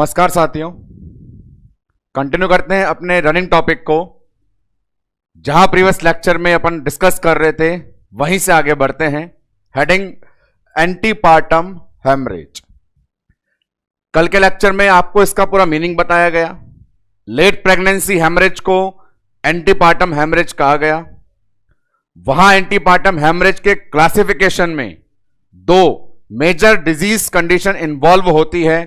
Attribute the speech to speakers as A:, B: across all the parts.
A: नमस्कार साथियों, कंटिन्यू करते हैं अपने रनिंग टॉपिक को। जहां प्रीवियस लेक्चर में अपन डिस्कस कर रहे थे वहीं से आगे बढ़ते हैं। Heading antepartum haemorrhage. कल के लेक्चर में आपको इसका पूरा मीनिंग बताया गया। लेट प्रेगनेंसी हेमरेज को एंटीपार्टम हेमरेज कहा गया। वहां एंटीपार्टम हेमरेज के क्लासिफिकेशन में दो मेजर डिजीज कंडीशन इन्वॉल्व होती है,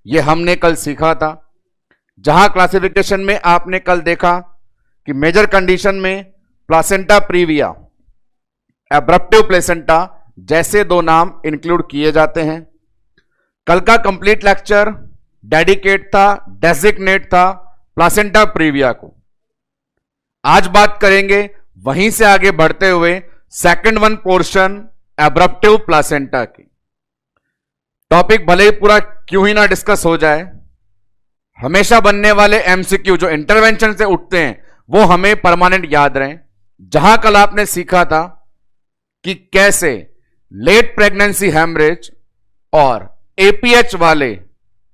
A: यह हमने कल सीखा था। जहां क्लासिफिकेशन में आपने कल देखा कि मेजर कंडीशन में प्लासेंटा प्रीविया, एब्रप्टिव प्लेसेंटा जैसे दो नाम इंक्लूड किए जाते हैं। कल का कंप्लीट लेक्चर डेजिग्नेट था प्लासेंटा प्रीविया को। आज बात करेंगे वहीं से आगे बढ़ते हुए सेकंड वन पोर्शन एब्रप्टिव प्लासेंटा की। टॉपिक भले ही पूरा क्यों ही ना डिस्कस हो जाए, हमेशा बनने वाले एमसीक्यू जो इंटरवेंशन से उठते हैं वो हमें परमानेंट याद रहें। जहां कल आपने सीखा था कि कैसे लेट प्रेगनेंसी हेमरेज और एपीएच वाले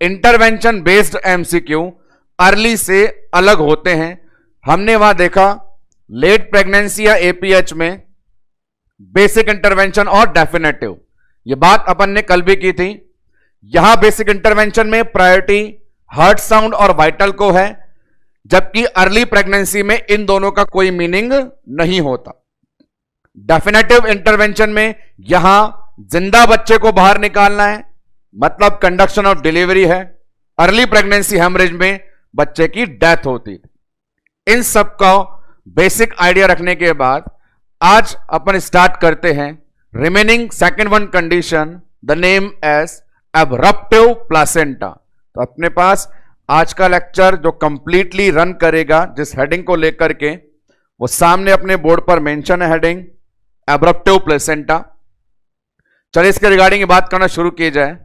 A: इंटरवेंशन बेस्ड एमसीक्यू अर्ली से अलग होते हैं। हमने वहां देखा लेट प्रेगनेंसी या एपीएच में बेसिक इंटरवेंशन और डेफिनेटिव, ये बात अपन ने कल भी की थी। यहां बेसिक इंटरवेंशन में प्रायोरिटी हार्ट साउंड और वाइटल को है, जबकि अर्ली प्रेगनेंसी में इन दोनों का कोई मीनिंग नहीं होता। डेफिनेटिव इंटरवेंशन में यहां जिंदा बच्चे को बाहर निकालना है, मतलब कंडक्शन ऑफ डिलीवरी है। अर्ली प्रेगनेंसी हेमरेज में बच्चे की डेथ होती है। इन सब का बेसिक आइडिया रखने के बाद आज अपन स्टार्ट करते हैं remaining second one condition, the name as abruptive placenta. तो अपने पास आज का लेक्चर जो कंप्लीटली रन करेगा जिस हेडिंग को लेकर के, वो सामने अपने बोर्ड पर मेंशन है, हेडिंग एब्रप्टिव प्लेसेंटा। चलिए इसके रिगार्डिंग बात करना शुरू की जाए।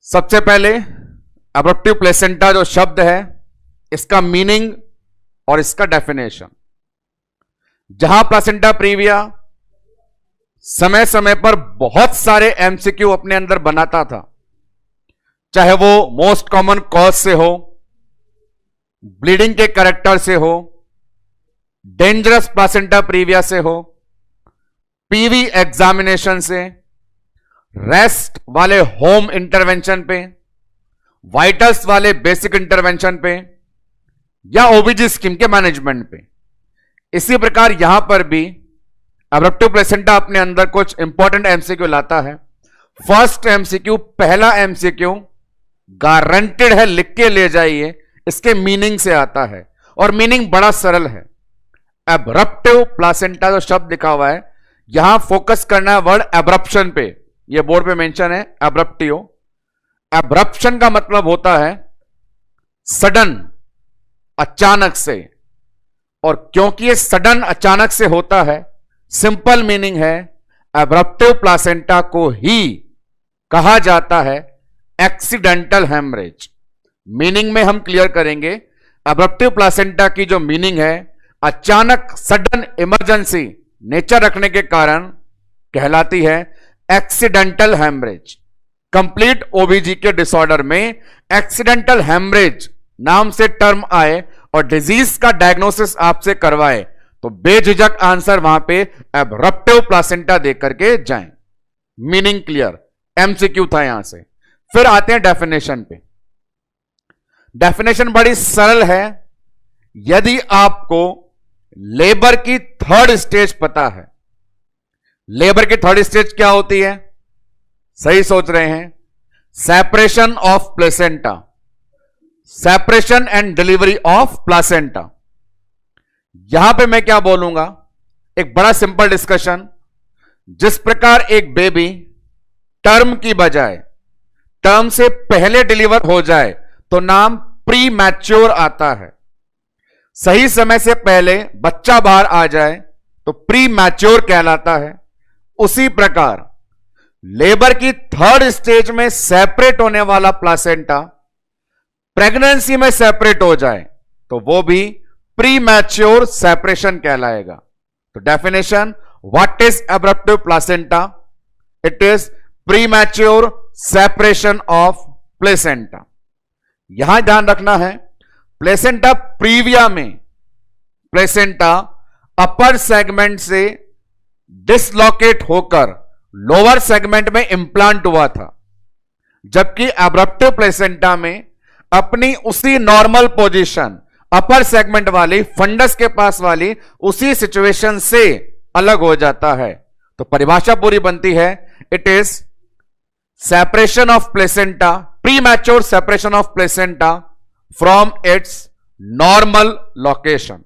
A: सबसे पहले एब्रप्टिव प्लेसेंटा जो शब्द है, इसका मीनिंग और इसका डेफिनेशन। जहां प्लासेंटा प्रीविया समय समय पर बहुत सारे एमसीक्यू अपने अंदर बनाता था, चाहे वो मोस्ट कॉमन कॉज से हो, ब्लीडिंग के कैरेक्टर से हो, डेंजरस प्लासेंटा प्रीविया से हो, पीवी एग्जामिनेशन से, रेस्ट वाले होम इंटरवेंशन पे, वाइटल्स वाले बेसिक इंटरवेंशन पे, या ओबीजी स्कीम के मैनेजमेंट पे। इसी प्रकार यहां पर भी एब्रप्टिव प्लेसेंटा अपने अंदर कुछ इंपॉर्टेंट एमसीक्यू लाता है। फर्स्ट एमसीक्यू, पहला एमसीक्यू गारंटेड है, लिख के ले जाइए, इसके मीनिंग से आता है और मीनिंग बड़ा सरल है। एब्रप्टिव प्लासेंटा जो शब्द लिखा हुआ है, यहां फोकस करना है वर्ड एब्रप्शन पे। ये बोर्ड पे मेंशन है एब्रप्टिव। एब्रप्शन का मतलब होता है सडन, अचानक से। और क्योंकि ये सडन अचानक से होता है, सिंपल मीनिंग है एब्रप्टिव प्लासेंटा को ही कहा जाता है एक्सीडेंटल हेमरेज। मीनिंग में हम क्लियर करेंगे, एब्रप्टिव प्लासेंटा की जो मीनिंग है, अचानक सडन इमरजेंसी नेचर रखने के कारण कहलाती है एक्सीडेंटल हेमरेज। कंप्लीट ओबीजी के डिसऑर्डर में एक्सीडेंटल हेमरेज नाम से टर्म आए और डिजीज का डायग्नोसिस आपसे करवाए तो बेझिझक आंसर वहां पे एब्रप्टिव प्लासेंटा देकर करके जाएं। मीनिंग क्लियर, एमसीक्यू था यहां से। फिर आते हैं डेफिनेशन पे। डेफिनेशन बड़ी सरल है। यदि आपको लेबर की थर्ड स्टेज पता है, लेबर की थर्ड स्टेज क्या होती है? सही सोच रहे हैं, separation of placenta, separation and delivery of placenta. यहां पे मैं क्या बोलूंगा, एक बड़ा सिंपल डिस्कशन। जिस प्रकार एक बेबी टर्म की बजाय टर्म से पहले डिलीवर हो जाए तो नाम प्री मैच्योर आता है। सही समय से पहले बच्चा बाहर आ जाए तो प्री मैच्योर कहलाता है। उसी प्रकार लेबर की थर्ड स्टेज में सेपरेट होने वाला प्लासेंटा प्रेगनेंसी में सेपरेट हो जाए तो वो भी प्री मैच्योर सेपरेशन कहलाएगा। तो definition, what is abruptive placenta? It is premature separation of placenta. यहां ध्यान रखना है, प्लेसेंटा प्रीविया में प्लेसेंटा अपर सेगमेंट से डिसलोकेट होकर लोअर सेगमेंट में इंप्लांट हुआ था, जबकि एब्रप्टिव प्लेसेंटा में अपनी उसी नॉर्मल पोजीशन अपर सेगमेंट वाली फंडस के पास वाली उसी सिचुएशन से अलग हो जाता है। तो परिभाषा पूरी बनती है, it is separation of placenta, premature separation of placenta from its normal location.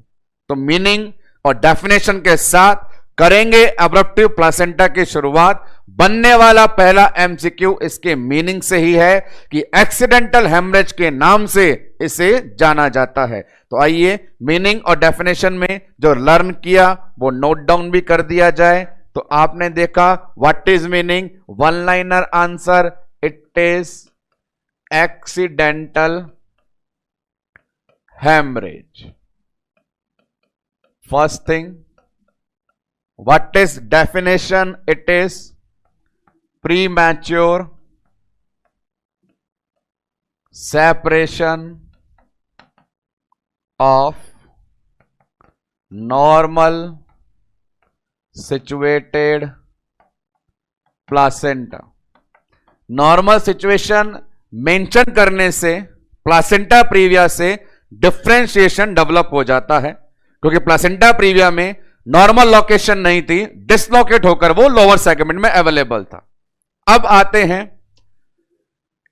A: तो मीनिंग और डेफिनेशन के साथ करेंगे एब्रप्टिव प्लेसेंटा की शुरुआत। बनने वाला पहला एमसीक्यू इसके मीनिंग से ही है कि एक्सीडेंटल हेमरेज के नाम से इसे जाना जाता है। तो आइए मीनिंग और डेफिनेशन में जो लर्न किया वो नोट डाउन भी कर दिया जाए। तो आपने देखा what is meaning, one liner answer, it is accidental haemorrhage. First thing, what is definition? It is premature separation of normal situated placenta। Normal situation mention करने से प्लासेंटा प्रीविया से डिफरेंशिएशन डेवलप हो जाता है, क्योंकि प्लासेंटा प्रीविया में normal location नहीं थी, डिसलोकेट होकर वो लोअर सेगमेंट में अवेलेबल था। अब आते हैं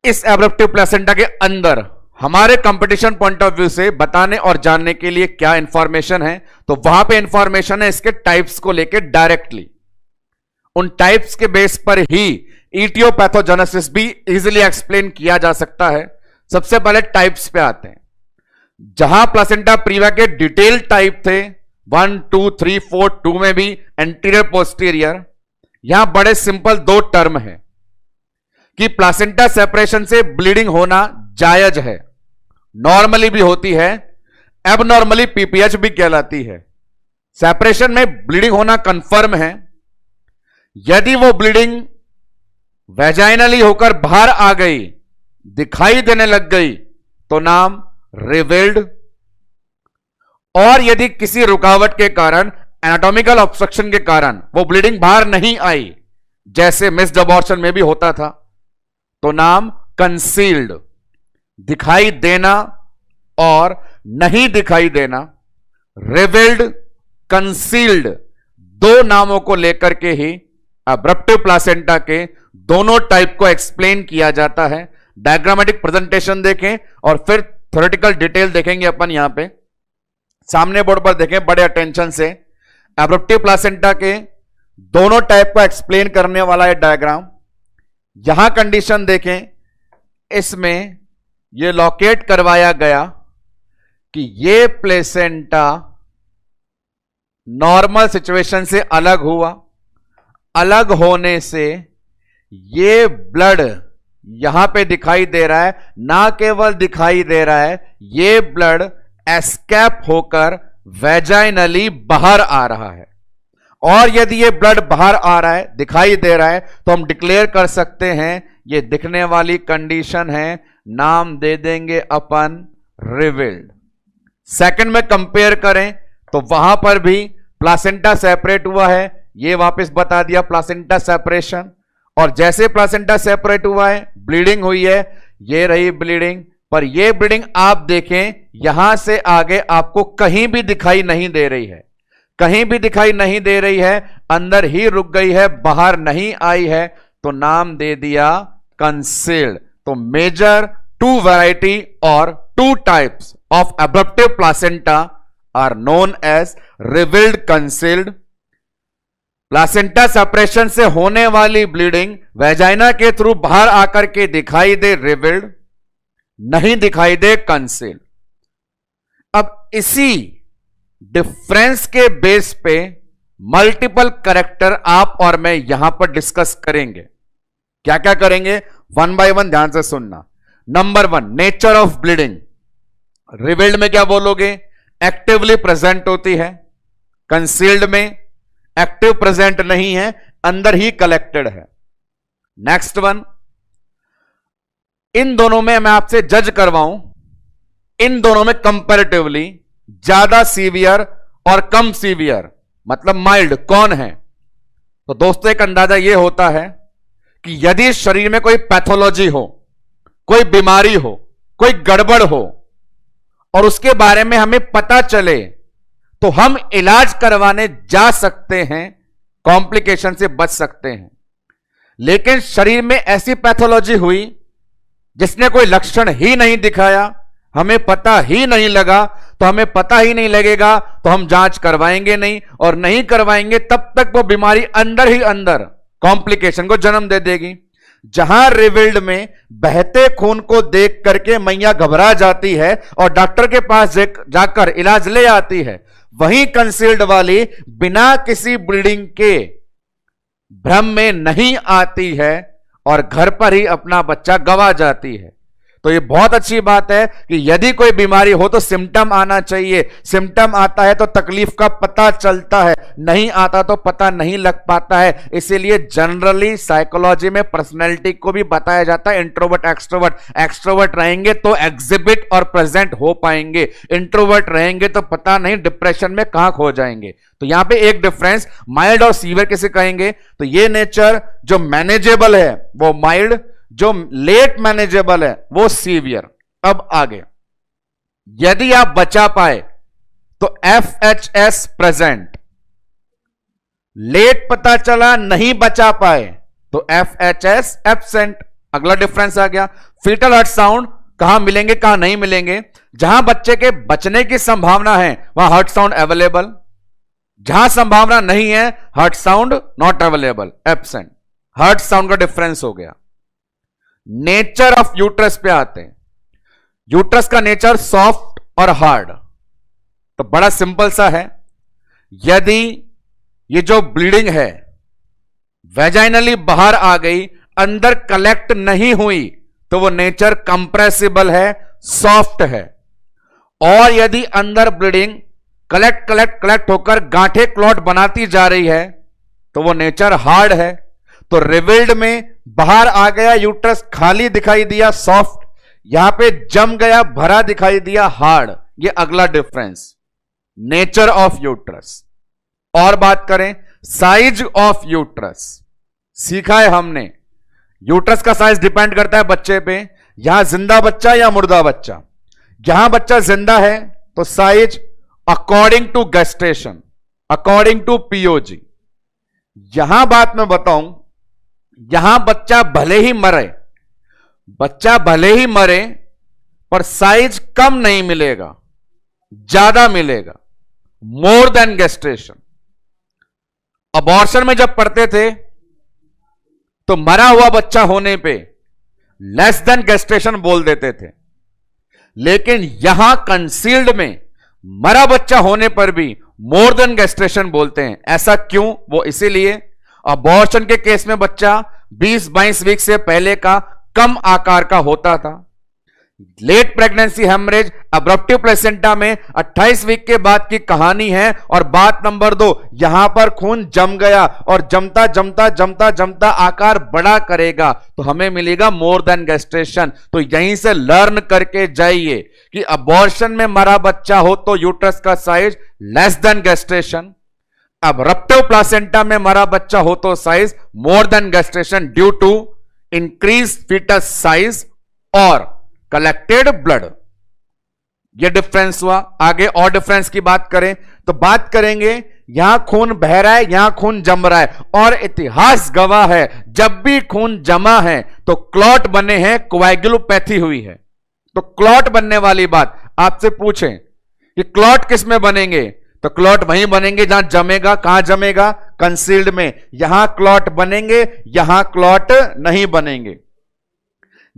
A: इस एब्रप्टिव प्लेसेंटा के अंदर हमारे कंपटीशन पॉइंट ऑफ व्यू से बताने और जानने के लिए क्या इंफॉर्मेशन है। तो वहां पे इंफॉर्मेशन है इसके टाइप्स को लेकर डायरेक्टली, उन टाइप्स के बेस पर ही इटियोपैथोजेनेसिस भी इजीली एक्सप्लेन किया जा सकता है। सबसे पहले टाइप्स पे आते हैं। जहां प्लेसेंटा प्रीविया के डिटेल टाइप थे 1, 2, 3, 4, 2 में भी एंटीरियर पोस्टीरियर, यहां बड़े सिंपल दो टर्म है कि प्लासेंटा सेपरेशन से ब्लीडिंग होना जायज है, नॉर्मली भी होती है, एबनॉर्मली पीपीएच भी कहलाती है। सेपरेशन में ब्लीडिंग होना कंफर्म है। यदि वो ब्लीडिंग वेजाइनली होकर बाहर आ गई, दिखाई देने लग गई, तो नाम रिवेल्ड। और यदि किसी रुकावट के कारण, एनाटॉमिकल ऑब्स्ट्रक्शन के कारण वो ब्लीडिंग बाहर नहीं आई, जैसे मिस्ड अबॉर्शन में भी होता था, तो नाम कंसील्ड। दिखाई देना और नहीं दिखाई देना, रिवेल्ड, कंसील्ड, दो नामों को लेकर के ही एब्रप्टिव प्लासेंटा के दोनों टाइप को एक्सप्लेन किया जाता है। डायग्रामेटिक प्रेजेंटेशन देखें और फिर थ्योरेटिकल डिटेल देखेंगे अपन। यहां पे सामने बोर्ड पर देखें बड़े अटेंशन से, एब्रप्टिव प्लासेंटा के दोनों टाइप को एक्सप्लेन करने वाला है डायग्राम। यहां कंडीशन देखें, इसमें यह लोकेट करवाया गया कि यह प्लेसेंटा नॉर्मल सिचुएशन से अलग हुआ, अलग होने से ये ब्लड यहां पे दिखाई दे रहा है, ना केवल दिखाई दे रहा है, ये ब्लड एस्केप होकर वेजाइनली बाहर आ रहा है। और यदि ये ब्लड बाहर आ रहा है, दिखाई दे रहा है, तो हम डिक्लेयर कर सकते हैं ये दिखने वाली कंडीशन है, नाम दे देंगे अपन रिवेल्ड। सेकंड में कंपेयर करें तो वहां पर भी प्लासेंटा सेपरेट हुआ है, ये वापस बता दिया प्लासेंटा सेपरेशन। और जैसे प्लासेंटा सेपरेट हुआ है, ब्लीडिंग हुई है, ये रही ब्लीडिंग। पर ये ब्लीडिंग आप देखें यहां से आगे आपको कहीं भी दिखाई नहीं दे रही है, कहीं भी दिखाई नहीं दे रही है, अंदर ही रुक गई है, बाहर नहीं आई है, तो नाम दे दिया कंसील्ड। तो मेजर टू वैरायटी और two types of abruptive placenta are known as revealed, concealed. Placenta separation से होने वाली ब्लीडिंग वेजाइना के थ्रू बाहर आकर के दिखाई दे रिवेल्ड, नहीं दिखाई दे कंसील्ड। अब इसी डिफरेंस के बेस पे मल्टीपल कैरेक्टर आप और मैं यहां पर डिस्कस करेंगे। क्या क्या करेंगे, वन बाय वन ध्यान से सुनना। Number 1, nature of bleeding. Revelled में क्या बोलोगे, एक्टिवली प्रेजेंट होती है, कंसील्ड में एक्टिव प्रेजेंट नहीं है, अंदर ही कलेक्टेड है। नेक्स्ट वन, इन दोनों में मैं आपसे जज करवाऊं, इन दोनों में कंपैरेटिवली ज्यादा सीवियर और कम सीवियर मतलब माइल्ड कौन है? तो दोस्तों एक अंदाजा यह होता है कि यदि शरीर में कोई पैथोलॉजी हो, कोई बीमारी हो, कोई गड़बड़ हो और उसके बारे में हमें पता चले तो हम इलाज करवाने जा सकते हैं, कॉम्प्लिकेशन से बच सकते हैं। लेकिन शरीर में ऐसी पैथोलॉजी हुई जिसने कोई लक्षण ही नहीं दिखाया, हमें पता ही नहीं लगा, तो हमें पता ही नहीं लगेगा तो हम जांच करवाएंगे नहीं, और नहीं करवाएंगे तब तक वो बीमारी अंदर ही अंदर कॉम्प्लिकेशन को जन्म दे देगी। जहां रिविल्ड में बहते खून को देख करके मैया घबरा जाती है और डॉक्टर के पास जाकर इलाज ले आती है, वहीं कंसील्ड वाली बिना किसी ब्लीडिंग के भ्रम में नहीं आती है और घर पर ही अपना बच्चा गंवा जाती है। तो ये बहुत अच्छी बात है कि यदि कोई बीमारी हो तो सिम्टम आना चाहिए, सिम्टम आता है तो तकलीफ का पता चलता है, नहीं आता तो पता नहीं लग पाता है। इसीलिए जनरली साइकोलॉजी में पर्सनैलिटी को भी बताया जाता है इंट्रोवर्ट एक्सट्रोवर्ट। एक्सट्रोवर्ट रहेंगे तो एग्जिबिट और प्रेजेंट हो पाएंगे, इंट्रोवर्ट रहेंगे तो पता नहीं डिप्रेशन में कहां खो जाएंगे। तो यहां पे एक डिफरेंस, माइल्ड और सीवियर किसे कहेंगे? तो ये नेचर जो मैनेजेबल है वो माइल्ड, जो लेट मैनेजेबल है वो सीवियर। अब आगे, यदि आप बचा पाए तो FHS प्रेजेंट, लेट पता चला नहीं बचा पाए तो FHS एब्सेंट। अगला डिफरेंस आ गया। फीटल हार्ट साउंड कहां मिलेंगे, कहां नहीं मिलेंगे? जहां बच्चे के बचने की संभावना है वहां हार्ट साउंड अवेलेबल, जहां संभावना नहीं है heart sound not available, absent. Heart sound का डिफरेंस हो गया। नेचर ऑफ यूट्रस पे आते हैं। यूट्रस का नेचर सॉफ्ट और हार्ड, तो बड़ा सिंपल सा है। यदि ये जो ब्लीडिंग है वेजाइनली बाहर आ गई, अंदर कलेक्ट नहीं हुई, तो वो नेचर कंप्रेसिबल है, सॉफ्ट है। और यदि अंदर ब्लीडिंग कलेक्ट होकर गांठे क्लॉट बनाती जा रही है तो वो नेचर हार्ड है। तो रिविल्ड में बाहर आ गया यूट्रस, खाली दिखाई दिया सॉफ्ट, यहां पे जम गया भरा दिखाई दिया हार्ड। ये अगला डिफरेंस, नेचर ऑफ यूट्रस। और बात करें साइज ऑफ यूट्रस, सीखा है हमने यूट्रस का साइज डिपेंड करता है बच्चे पे, यहां जिंदा बच्चा या मुर्दा बच्चा। जहां बच्चा जिंदा है तो size according to gestation, according to POG। यहां बात मैं बताऊं, यहां बच्चा भले ही मरे, बच्चा भले ही मरे पर साइज कम नहीं मिलेगा, ज्यादा मिलेगा, मोर देन गेस्टेशन। अबॉर्शन में जब पढ़ते थे तो मरा हुआ बच्चा होने पे लेस देन गेस्टेशन बोल देते थे, लेकिन यहां कंसील्ड में मरा बच्चा होने पर भी मोर देन गेस्टेशन बोलते हैं। ऐसा क्यों? वो इसीलिए अबॉर्शन के केस में बच्चा 20-22 वीक से पहले का कम आकार का होता था। लेट प्रेगनेंसी हेमरेज अब्रप्टिव प्लेसेंटा में 28 वीक के बाद की कहानी है। और बात नंबर 2, यहां पर खून जम गया और जमता जमता जमता जमता आकार बड़ा करेगा तो हमें मिलेगा मोर देन गेस्टेशन। तो यहीं से लर्न करके जाइए कि अबॉर्शन में मरा बच्चा हो तो यूट्रस का size less than gestation, abruptive placenta में मरा बच्चा हो तो size more than gestation due to increase fetus size और कलेक्टेड ब्लड। ये डिफरेंस हुआ। आगे और डिफरेंस की बात करें तो बात करेंगे यहां खून बह रहा है, यहां खून जम रहा है, और इतिहास गवाह है जब भी खून जमा है तो क्लॉट बने हैं, कोएगुलोपैथी हुई है। तो क्लॉट बनने वाली बात आपसे पूछें कि क्लॉट किस में बनेंगे, तो क्लॉट वहीं बनेंगे जहां जमेगा। कहां जमेगा? कंसील्ड में। यहां क्लॉट बनेंगे, यहां क्लॉट नहीं बनेंगे।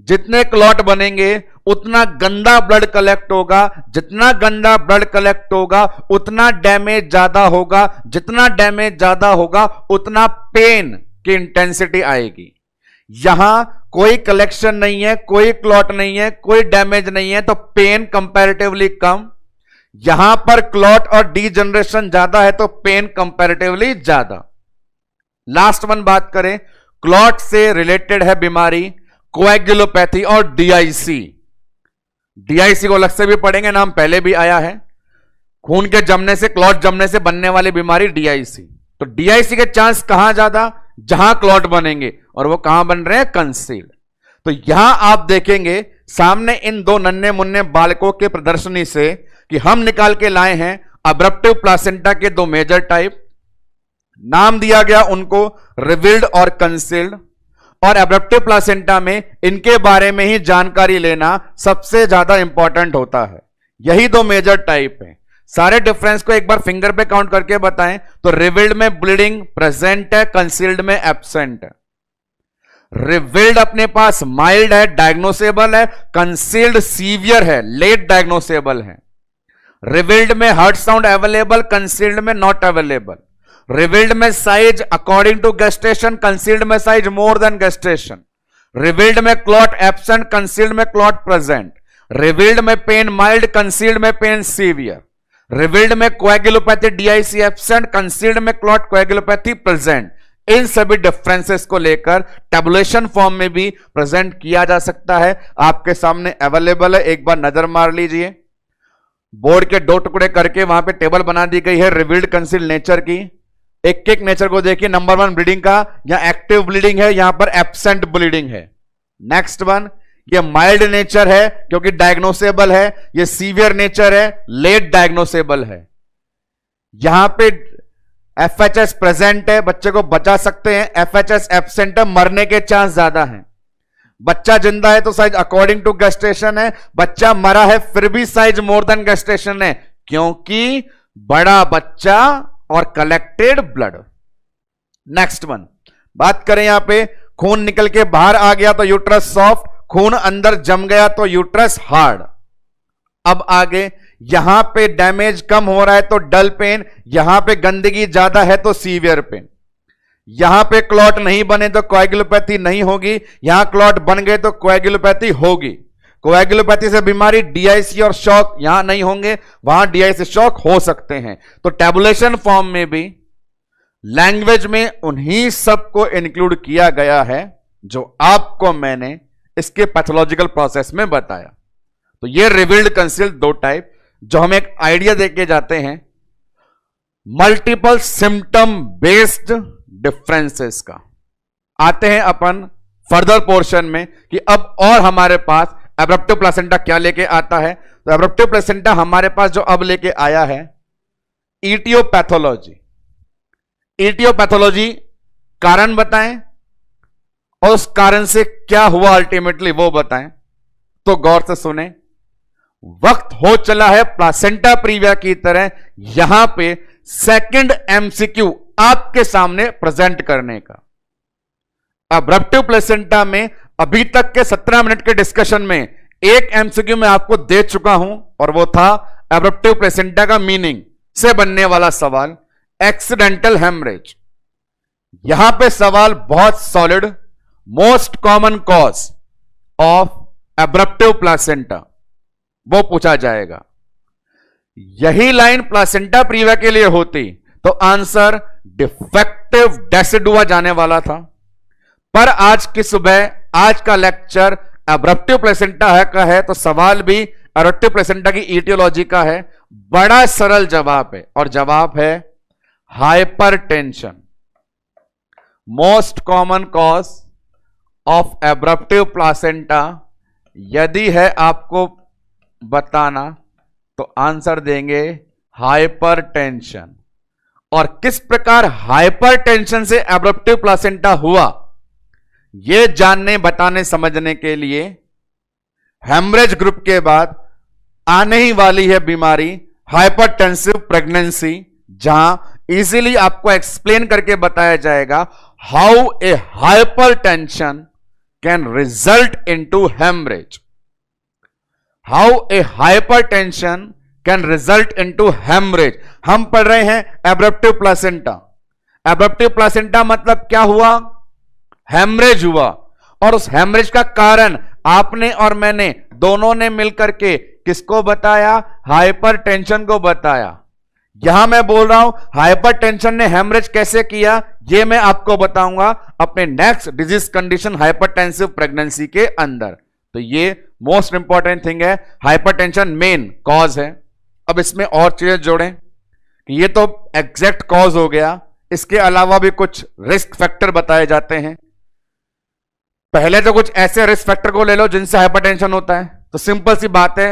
A: जितने क्लॉट बनेंगे उतना गंदा ब्लड कलेक्ट होगा, जितना गंदा ब्लड कलेक्ट होगा उतना डैमेज ज्यादा होगा, जितना डैमेज ज्यादा होगा उतना पेन की इंटेंसिटी आएगी। यहां कोई कलेक्शन नहीं है, कोई क्लॉट नहीं है, कोई डैमेज नहीं है, तो पेन कंपैरेटिवली कम। यहां पर क्लॉट और डीजनरेशन ज्यादा है तो पेन कंपैरेटिवली ज्यादा। लास्ट वन बात करें, क्लॉट से रिलेटेड है बीमारी कोएगुलोपैथी और डीआईसी। डीआईसी को अलग से भी पढ़ेंगे, नाम पहले भी आया है। खून के जमने से, क्लॉट जमने से बनने वाली बीमारी डीआईसी। तो डीआईसी के चांस कहां ज्यादा? जहां क्लॉट बनेंगे, और वो कहां बन रहे हैं? कंसील्ड। तो यहां आप देखेंगे सामने इन दो नन्हे मुन्ने बालकों के प्रदर्शनी से कि हम निकाल के लाए हैं अब्रप्टिव प्लासेंटा के दो मेजर टाइप। नाम दिया गया उनको रिवील्ड और कंसील्ड। और एब्रप्टिव प्लासेंटा में इनके बारे में ही जानकारी लेना सबसे ज्यादा इंपॉर्टेंट होता है। यही दो मेजर टाइप हैं। सारे डिफरेंस को एक बार फिंगर पे काउंट करके बताएं तो रिवील्ड में ब्लीडिंग प्रेजेंट है, कंसील्ड में एब्सेंट है। रिवील्ड अपने पास माइल्ड है, डायग्नोसेबल है। कंसील्ड सीवियर है, लेट डायग्नोसेबल है। रिवील्ड में हार्ट साउंड अवेलेबल, कंसील्ड में नॉट अवेलेबल। रिवील्ड में size according to gestation, concealed में size more than gestation. Revealed में क्लॉट एब्सेंट, कंसील्ड में क्लॉट प्रेजेंट। रिवील्ड में पेन माइल्ड, कंसील्ड में पेन सीवियर। रिवील्ड में कोएगुलोपैथी डीआईसी एब्सेंट, कंसील्ड में clot कोएगुलोपैथी present. इन सभी differences को लेकर टेबुलेशन फॉर्म में भी प्रेजेंट किया जा सकता है। आपके सामने अवेलेबल है, एक बार नजर मार लीजिए। बोर्ड के दो टुकड़े करके वहां पे टेबल बना दी गई है रिवील्ड कंसील्ड नेचर की। एक एक नेचर को देखिए। नंबर 1 ब्लीडिंग का, यहां एक्टिव ब्लीडिंग है, यहां पर एब्सेंट ब्लीडिंग है। नेक्स्ट वन, ये माइल्ड नेचर है क्योंकि डायग्नोसेबल है। ये सीवियर नेचर है, लेट डायग्नोसेबल है। यहां पे एफएचएस प्रेजेंट है, बच्चे को बचा सकते हैं। एफएचएस एब्सेंट है, मरने के चांस ज्यादा हैं। बच्चा जिंदा है तो साइज अकॉर्डिंग टू गेस्टेशन है। बच्चा मरा है फिर भी साइज मोर देन गेस्टेशन है, क्योंकि बड़ा बच्चा और कलेक्टेड ब्लड। नेक्स्ट वन, बात करें यहां पे खून निकल के बाहर आ गया तो यूट्रस सॉफ्ट, खून अंदर जम गया तो यूट्रस हार्ड। अब आगे यहां पे डैमेज कम हो रहा है तो डल पेन, यहां पे गंदगी ज्यादा है तो सीवियर पेन। यहां पे क्लॉट नहीं बने तो कोएगुलोपैथी नहीं होगी, यहां क्लॉट बन गए तो कोएगुलोपैथी होगी। कोएगुलोपैथी से बीमारी डीआईसी और शॉक यहां नहीं होंगे, वहां डीआईसी शॉक हो सकते हैं। तो टेबुलेशन फॉर्म में भी लैंग्वेज में उन्हीं सब को इंक्लूड किया गया है जो आपको मैंने इसके पैथोलॉजिकल प्रोसेस में बताया। तो ये रिवील्ड कंसील्ड दो टाइप, जो हम एक आइडिया देके जाते हैं मल्टीपल सिम्टम बेस्ड डिफरेंसेस का। आते हैं अपन फर्दर पोर्शन में कि अब और हमारे पास एब्रप्टिव प्लासेंटा क्या लेके आता है। तो एब्रप्टिव प्लासेंटा हमारे पास जो अब लेके आया है इटियोपैथोलॉजी। इटियोपैथोलॉजी कारण बताएं और उस कारण से क्या हुआ अल्टीमेटली वो बताएं। तो गौर से सुने, वक्त हो चला है प्लासेंटा प्रीविया की तरह यहां पे सेकंड एमसीक्यू आपके सामने प्रेजेंट करने का। एब्रप्टिव प्लेसेंटा में अभी तक के 17 मिनट के डिस्कशन में एक एमसीक्यू में आपको दे चुका हूं और वो था एब्रप्टिव प्लेसेंटा का मीनिंग से बनने वाला सवाल, एक्सीडेंटल हेमरेज। यहां पे सवाल बहुत solid, most common cause of abruptive placenta वो पूछा जाएगा। यही लाइन प्लासेंटा प्रीविया के लिए होती तो आंसर डिफेक्टिव डेसिडुआ जाने वाला था, पर आज की सुबह आज का लेक्चर एब्रप्टिव प्लेसेंटा है तो सवाल भी एब्रप्टिव प्लेसेंटा की इटियोलॉजी का है। बड़ा सरल जवाब है और जवाब है hypertension. Most common cause of abruptive placenta यदि है आपको बताना तो आंसर देंगे हाइपरटेंशन। और किस प्रकार हाइपरटेंशन से एब्रप्टिव प्लासेंटा हुआ यह जानने बताने समझने के लिए हेमरेज ग्रुप के बाद आने ही वाली है बीमारी हाइपरटेंसिव प्रेगनेंसी, जहां इजीली आपको एक्सप्लेन करके बताया जाएगा how a hypertension can result into haemorrhage. How a hypertension can result into haemorrhage. हम पढ़ रहे हैं एब्रप्टिव प्लासेंटा। एब्रप्टिव प्लासेंटा मतलब क्या हुआ? हेमरेज हुआ। और उस हेमरेज का कारण आपने और मैंने दोनों ने मिलकर के किसको बताया? हाइपरटेंशन को बताया। यहां मैं बोल रहा हूं हाइपरटेंशन ने हेमरेज कैसे किया, ये मैं आपको बताऊंगा अपने next disease condition hypertensive pregnancy के अंदर। तो ये मोस्ट इंपॉर्टेंट थिंग है, हाइपरटेंशन मेन कॉज है। अब इसमें और चीजें जोड़ें कि ये तो एग्जैक्ट कॉज हो गया, इसके अलावा भी कुछ रिस्क फैक्टर बताए जाते हैं। पहले तो कुछ ऐसे रिस्क फैक्टर को ले लो जिनसे हाइपरटेंशन होता है। तो सिंपल सी बात है,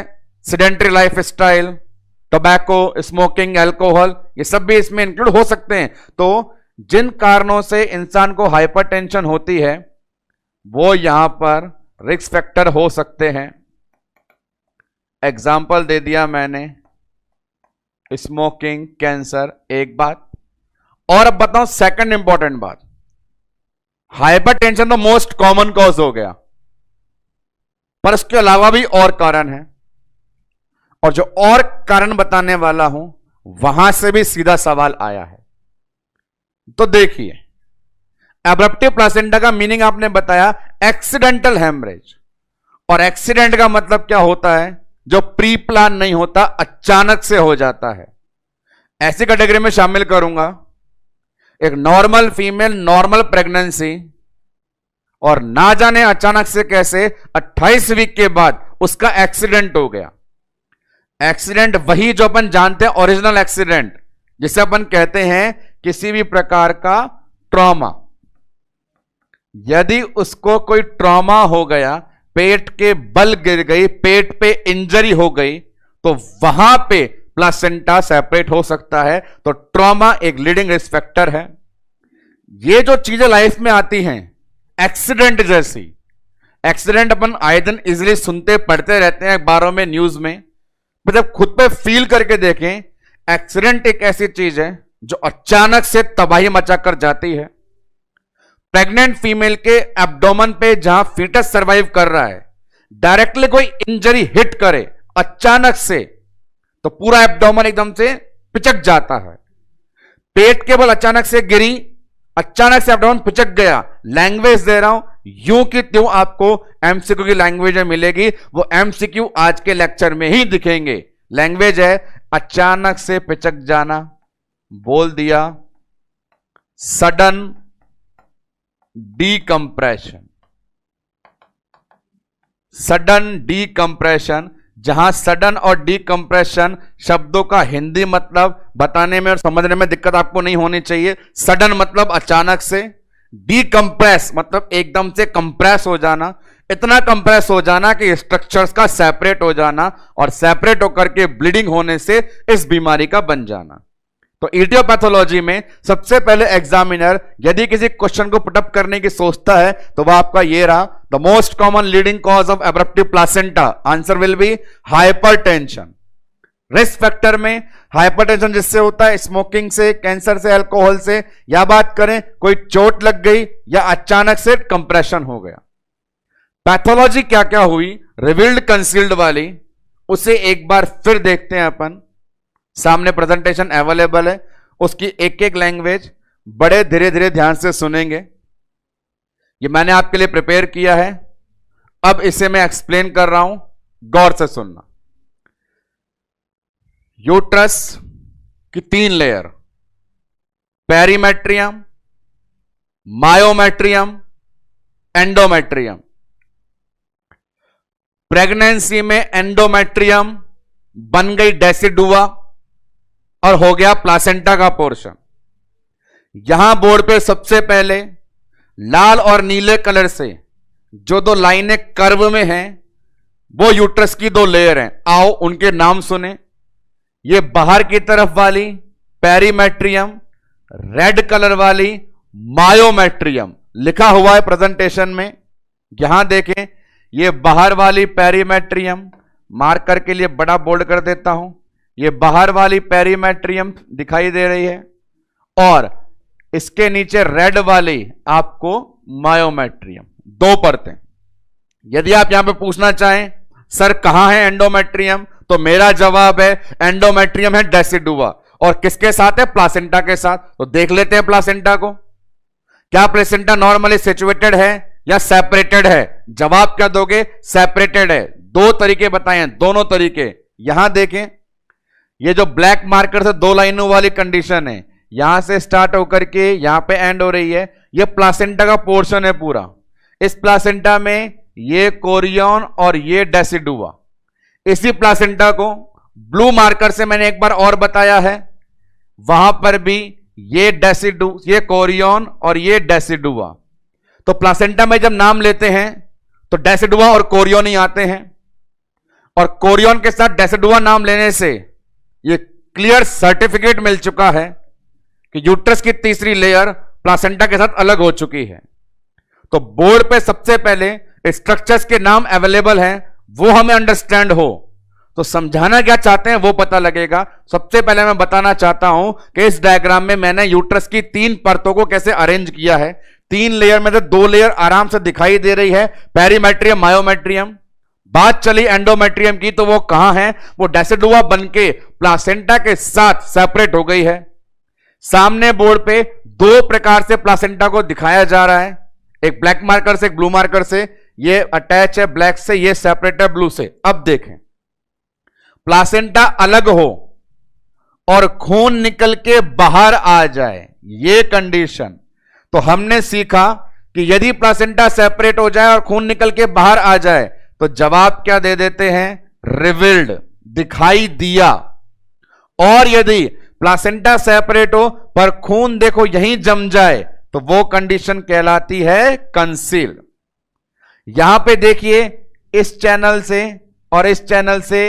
A: sedentary life style, tobacco, smoking, alcohol, ये सब भी इसमें इंक्लूड हो सकते हैं। तो जिन कारणों से इंसान को हाइपरटेंशन होती है वो यहां पर रिस्क फैक्टर हो सकते हैं। एग्जाम्पल दे दिया मैंने, स्मोकिंग, कैंसर, एक बात। और अब बताऊं सेकंड इंपॉर्टेंट बात, हाइपरटेंशन तो मोस्ट कॉमन कॉज हो गया, पर उसके अलावा भी और कारण है, और जो और कारण बताने वाला हूं वहां से भी सीधा सवाल आया है। तो देखिए, एब्रप्टिव प्लासेंटा का मीनिंग आपने बताया एक्सीडेंटल हेमरेज, और एक्सीडेंट का मतलब क्या होता है, जो प्री प्लान नहीं होता, अचानक से हो जाता है। ऐसी कैटेगरी में शामिल करूंगा एक नॉर्मल फीमेल, नॉर्मल प्रेगनेंसी, और ना जाने अचानक से कैसे 28 वीक के बाद उसका एक्सीडेंट हो गया। एक्सीडेंट वही जो अपन जानते हैं, ओरिजिनल एक्सीडेंट, जिसे अपन कहते हैं किसी भी प्रकार का ट्रॉमा। यदि उसको कोई ट्रॉमा हो गया, पेट के बल गिर गई, पेट पे इंजरी हो गई, तो वहां पे प्लासेंटा सेपरेट हो सकता है। तो ट्रॉमा एक लीडिंग रिस्क फैक्टर है। ये जो चीजें लाइफ में आती हैं एक्सीडेंट जैसी, एक्सीडेंट अपन आए दिन इजिली सुनते पढ़ते रहते हैं अखबारों में, न्यूज में, पर जब खुद पे फील करके देखें, एक्सीडेंट एक ऐसी चीज है जो अचानक से तबाही मचा कर जाती है। प्रेग्नेंट फीमेल के एब्डोमेन पे जहां फीटस सरवाइव कर रहा है, डायरेक्टली कोई इंजरी हिट करे अचानक से, तो पूरा एब्डोमेन एकदम से पिचक जाता है। पेट के बल अचानक से गिरी, अचानक से एब्डोमेन पिचक गया। लैंग्वेज दे रहा हूं, यूं कि त्यों आपको एमसीक्यू की लैंग्वेज में मिलेगी, वो एमसीक्यू आज के लेक्चर में ही दिखेंगे। लैंग्वेज है अचानक से पिचक जाना, बोल दिया सडन डीकंप्रेशन। सडन डीकंप्रेशन, जहां सडन और डीकंप्रेशन शब्दों का हिंदी मतलब बताने में और समझने में दिक्कत आपको नहीं होनी चाहिए। सडन मतलब अचानक से, डीकंप्रेस मतलब एकदम से कंप्रेस हो जाना, इतना कंप्रेस हो जाना कि स्ट्रक्चर्स का सेपरेट हो जाना, और सेपरेट होकर के ब्लीडिंग होने से इस बीमारी का बन जाना। तो इडियोपैथोलॉजी में सबसे पहले एग्जामिनर यदि किसी क्वेश्चन को पुटअप करने की सोचता है तो वह आपका ये रहा, the most common leading cause of abruptive placenta, answer will be hypertension. Risk factor में हाइपरटेंशन जिससे होता है, स्मोकिंग से, कैंसर से, अल्कोहल से, या बात करें कोई चोट लग गई या अचानक से कंप्रेशन हो गया। पैथोलॉजी क्या क्या हुई, रिवील्ड कंसील्ड वाली, उसे एक बार फिर देखते हैं अपन। सामने प्रेजेंटेशन अवेलेबल है, उसकी एक एक लैंग्वेज बड़े धीरे धीरे ध्यान से सुनेंगे। ये मैंने आपके लिए प्रिपेयर किया है, अब इसे मैं एक्सप्लेन कर रहा हूं, गौर से सुनना। यूट्रस की 3 layer, perimetrium, myometrium, endometrium. Pregnancy में एंडोमेट्रियम बन गई डेसिडुआ और हो गया प्लासेंटा का पोर्शन। यहां बोर्ड पे सबसे पहले लाल और नीले कलर से जो 2 लाइनें कर्व में हैं वो यूट्रस की 2 लेयर हैं। आओ उनके नाम सुने। ये बाहर की तरफ वाली पेरीमेट्रियम, रेड कलर वाली मायोमेट्रियम, लिखा हुआ है प्रेजेंटेशन में। यहां देखें, ये बाहर वाली पेरीमेट्रियम, मार्कर के लिए बड़ा बोल्ड कर देता हूं, ये बाहर वाली पेरीमेट्रियम दिखाई दे रही है, और इसके नीचे रेड वाली आपको मायोमेट्रियम, 2 परतें। यदि आप यहां पे पूछना चाहें सर कहां है एंडोमेट्रियम, तो मेरा जवाब है एंडोमेट्रियम है डेसिडुआ, और किसके साथ है, प्लासेंटा के साथ। तो देख लेते हैं प्लासेंटा को, क्या प्लासेंटा नॉर्मली सिचुएटेड है या सेपरेटेड है। जवाब क्या दोगे, सेपरेटेड है। 2 तरीके बताए हैं, दोनों तरीके। यहां देखें, ये जो ब्लैक मार्कर से 2 लाइनों वाली कंडीशन है, यहां से स्टार्ट होकर के यहां पे एंड हो रही है, ये प्लासेंटा का पोर्शन है पूरा। इस प्लासेंटा में ये कोरियन और ये डेसिडुआ। इसी प्लासेंटा को ब्लू मार्कर से मैंने एक बार और बताया है, वहां पर भी ये कोरियन और ये डेसिडुआ। तो प्लासेंटा में जब नाम लेते हैं तो डेसिडुआ और कोरियन ही आते हैं, और कोरियन के साथ डेसिडुआ नाम लेने से ये क्लियर सर्टिफिकेट मिल चुका है कि यूट्रस की तीसरी लेयर प्लासेंटा के साथ अलग हो चुकी है। तो बोर्ड पे सबसे पहले स्ट्रक्चर्स के नाम अवेलेबल हैं, वो हमें अंडरस्टैंड हो तो समझाना क्या चाहते हैं वो पता लगेगा। सबसे पहले मैं बताना चाहता हूं कि इस डायग्राम में मैंने यूट्रस की 3 परतों को कैसे अरेंज किया है। 3 लेयर में से 2 लेयर आराम से दिखाई दे रही है, पेरीमेट्रियम, मायोमेट्रियम। बात चली एंडोमेट्रियम की, तो वो कहां है? वो डेसिडुआ बनके प्लासेंटा के साथ सेपरेट हो गई है। सामने बोर्ड पे 2 प्रकार से प्लासेंटा को दिखाया जा रहा है, एक ब्लैक मार्कर से, एक ब्लू मार्कर से। ये अटैच है ब्लैक से, ये सेपरेट है ब्लू से। अब देखें, प्लासेंटा अलग हो और खून निकल के बाहर आ जाए, ये कंडीशन। तो हमने सीखा कि यदि प्लासेंटा सेपरेट हो जाए और खून निकल के बाहर आ जाए तो जवाब क्या दे देते हैं? रिवील्ड, दिखाई दिया। और यदि प्लासेंटा सेपरेट हो पर खून देखो यहीं जम जाए तो वो कंडीशन कहलाती है कंसील्ड। यहां पे देखिए, इस चैनल से और इस चैनल से